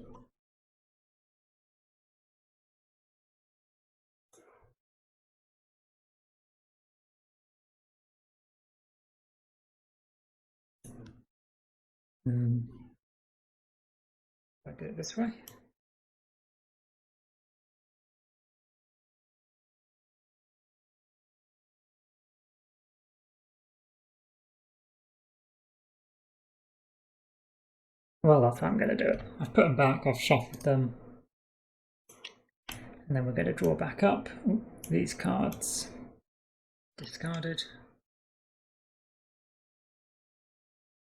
I do it this way. Well, that's how I'm going to do it. I've put them back, I've shuffled them, and then we're going to draw back up. These cards discarded.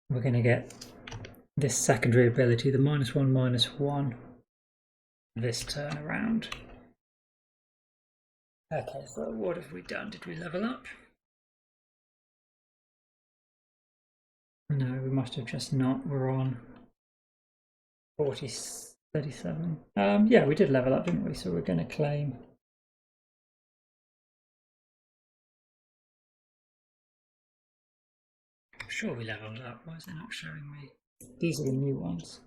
We're going to get this secondary ability, the -1/-1, this turn around. Okay, so what have we done? Did we level up? No, we must have just not. We're on 37. Yeah, we did level up, didn't we? So we're going to claim. I'm sure we leveled up. Why is it not showing me? These are the new ones.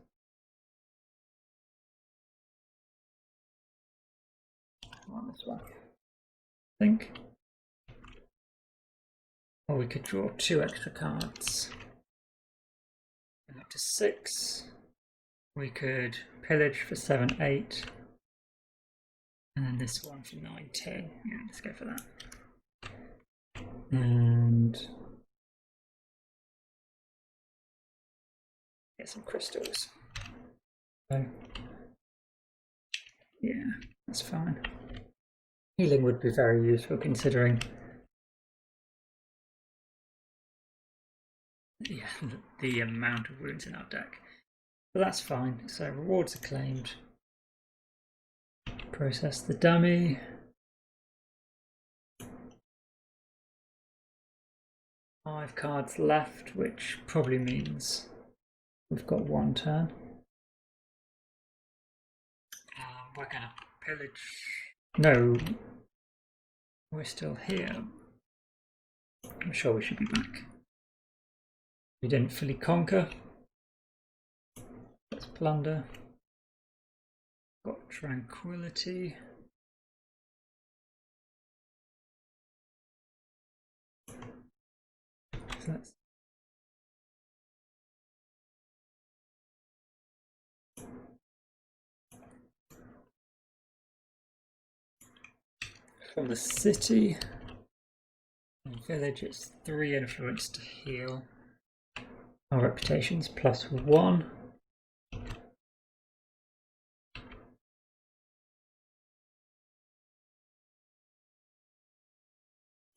On this one, I think. Or we could draw 2 extra cards. And up to 6. We could pillage for 7, 8. And then this one for 9, 10. Yeah, let's go for that. And get some crystals. So, yeah, that's fine. Healing would be very useful considering the amount of wounds in our deck. But that's fine. So rewards are claimed. Process the dummy. Five cards left, which probably means we've got 1 turn. We're going to pillage. No, we're still here. I'm sure we should be back. We didn't fully conquer. Let's plunder. Got tranquility. So that's from the city. And village, it's 3 influence to heal. Our reputation's +1.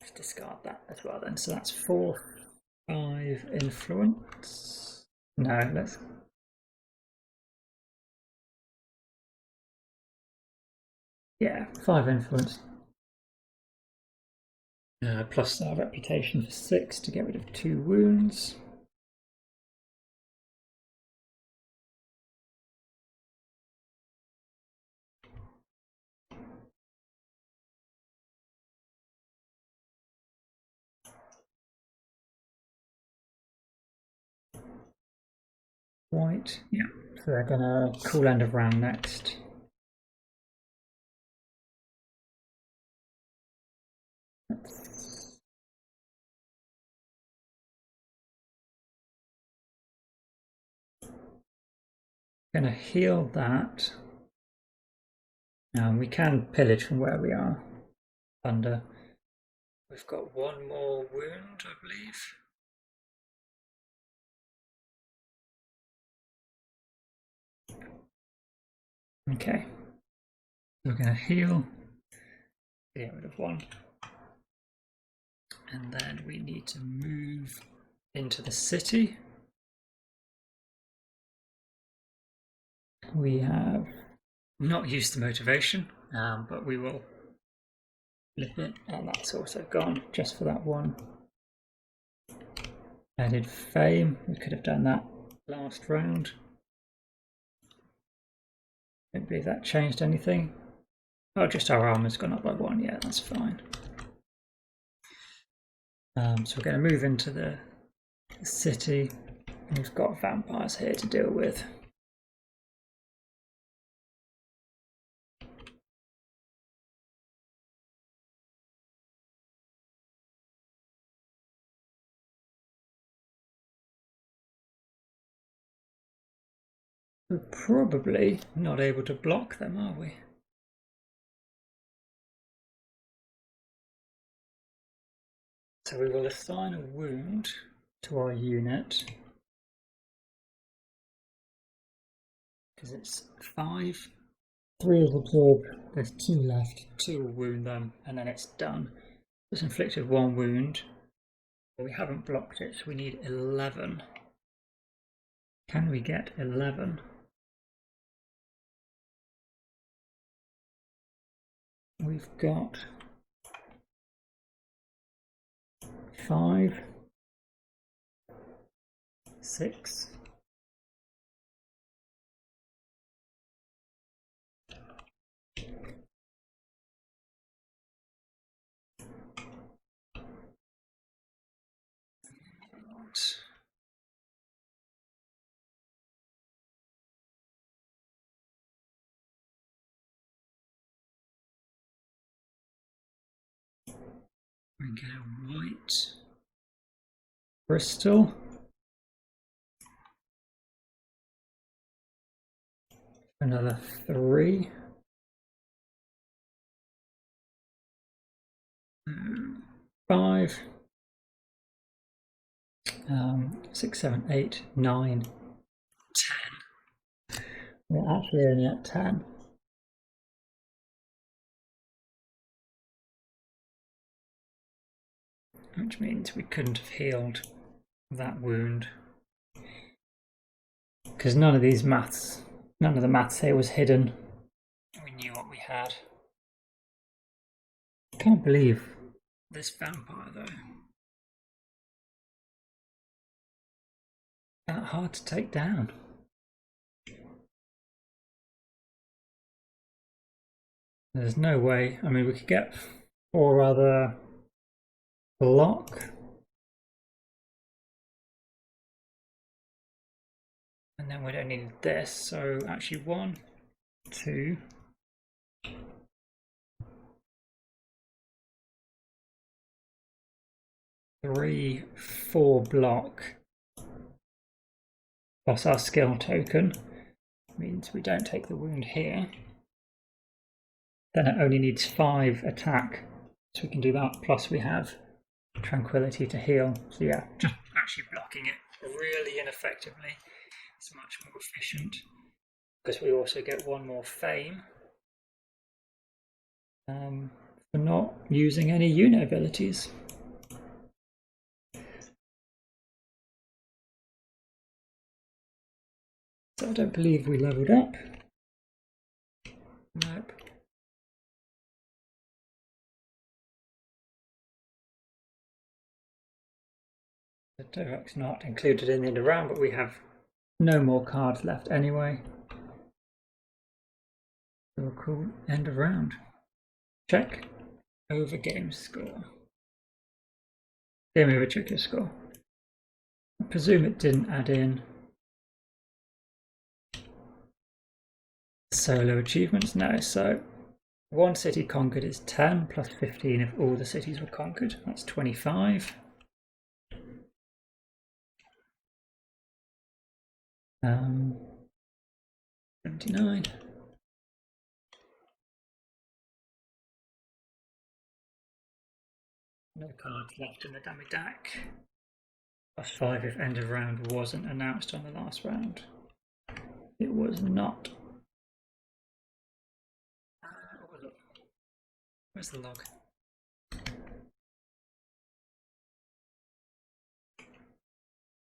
Let's discard that as well then. So that's 4, 5 influence. No, let's. Yeah, 5 influence. Plus our reputation for 6 to get rid of 2 wounds. White, yeah. So they're gonna cool end of round next. Gonna heal that. We can pillage from where we are. Under. We've got 1 more wound, I believe. Okay. We're gonna heal. Get rid of 1. And then we need to move into the city. We have not used the motivation, but we will flip it, and that's also gone just for that 1. Added fame, we could have done that last round. Don't believe that changed anything. Oh, just our armor's gone up by 1, yeah, that's fine. So we're going to move into the city. We've got vampires here to deal with. We're probably not able to block them, are we? So we will assign a wound to our unit because it's 5. 3 is absorbed, there's 2 left, 2 will wound them, and then it's done. It's inflicted 1 wound, but we haven't blocked it, so we need 11. Can we get 11? We've got 5, 6, we get a white crystal. Another 3. 5. 6, 7, 8, 9, 10. We're actually only at 10. Which means we couldn't have healed that wound. Because none of the maths here was hidden. We knew what we had. I can't believe this vampire though. That hard to take down. There's no way. I mean, we could get 4 other block. And then we don't need this. So actually 1, 2, 3, 4 block. Plus our skill token. Means we don't take the wound here. Then it only needs 5 attack, so we can do that. Plus we have tranquility to heal. So yeah, just actually blocking it really ineffectively. It's much more efficient because we also get 1 more fame for not using any unit abilities. So I don't believe we leveled up. Nope. The Dovak's not included in the end of round, but we have no more cards left anyway. So we'll call end of round. Check over game score. Game over, check your score. I presume it didn't add in solo achievements. No, so 1 city conquered is 10 plus 15 if all the cities were conquered. That's 25. 79. No cards left in the dummy deck. Plus 5 if end of round wasn't announced on the last round. It was not. Where's the log?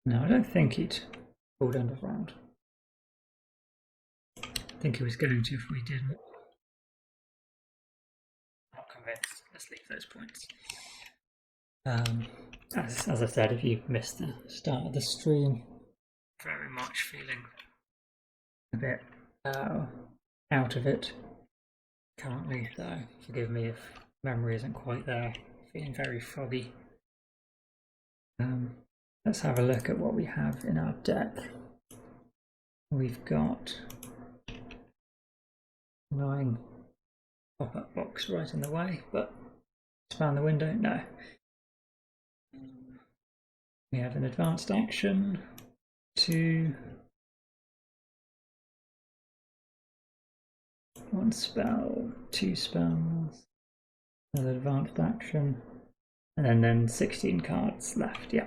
No, I don't think he'd pulled end of round. I think he was going to if we didn't. Not convinced. Let's leave those points. As I said, if you missed the start of the stream, very much feeling a bit out of it currently, so forgive me if memory isn't quite there. Feeling very foggy. Let's have a look at what we have in our deck. We've got 9 pop-up box right in the way, but expand the window, no. We have an advanced action, 2, 1 spell, 2 spells, another advanced action, and then 16 cards left. Yeah.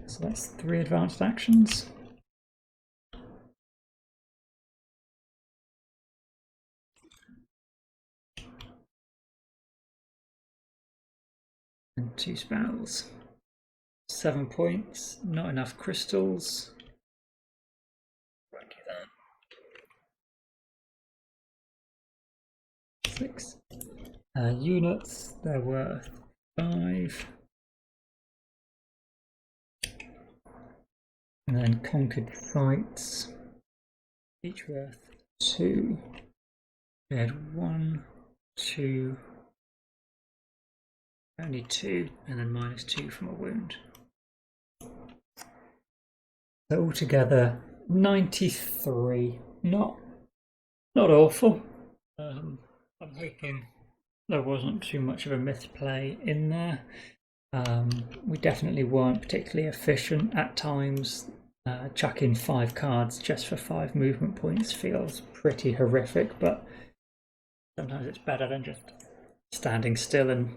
So that's 3 advanced actions. And 2 spells. 7 points, not enough crystals. Won't do that. 6. Units, they're worth 5. And then conquered sites, each worth 2. We had 1, 2, only 2, and then -2 from a wound. So altogether 93. Not awful. I'm hoping there wasn't too much of a misplay in there. We definitely weren't particularly efficient at times. Chucking 5 cards just for 5 movement points feels pretty horrific, but sometimes it's better than just standing still and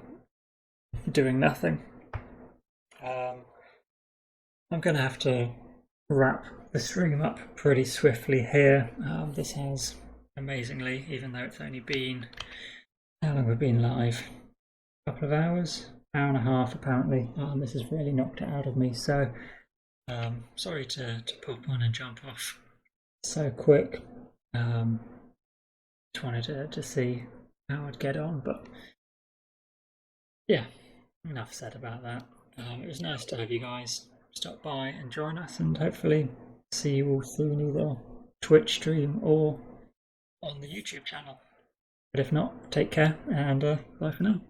doing nothing. I'm going to have to wrap the stream up pretty swiftly here. This has, amazingly, even though it's only been, how long we've been live? A couple of hours? Hour and a half apparently. This has really knocked it out of me, so sorry to pop on and jump off so quick. Just wanted to see how I'd get on, but yeah, enough said about that. It was nice to have you guys stop by and join us, and hopefully see you all soon, either Twitch stream or on the YouTube channel. But if not, take care and bye for now.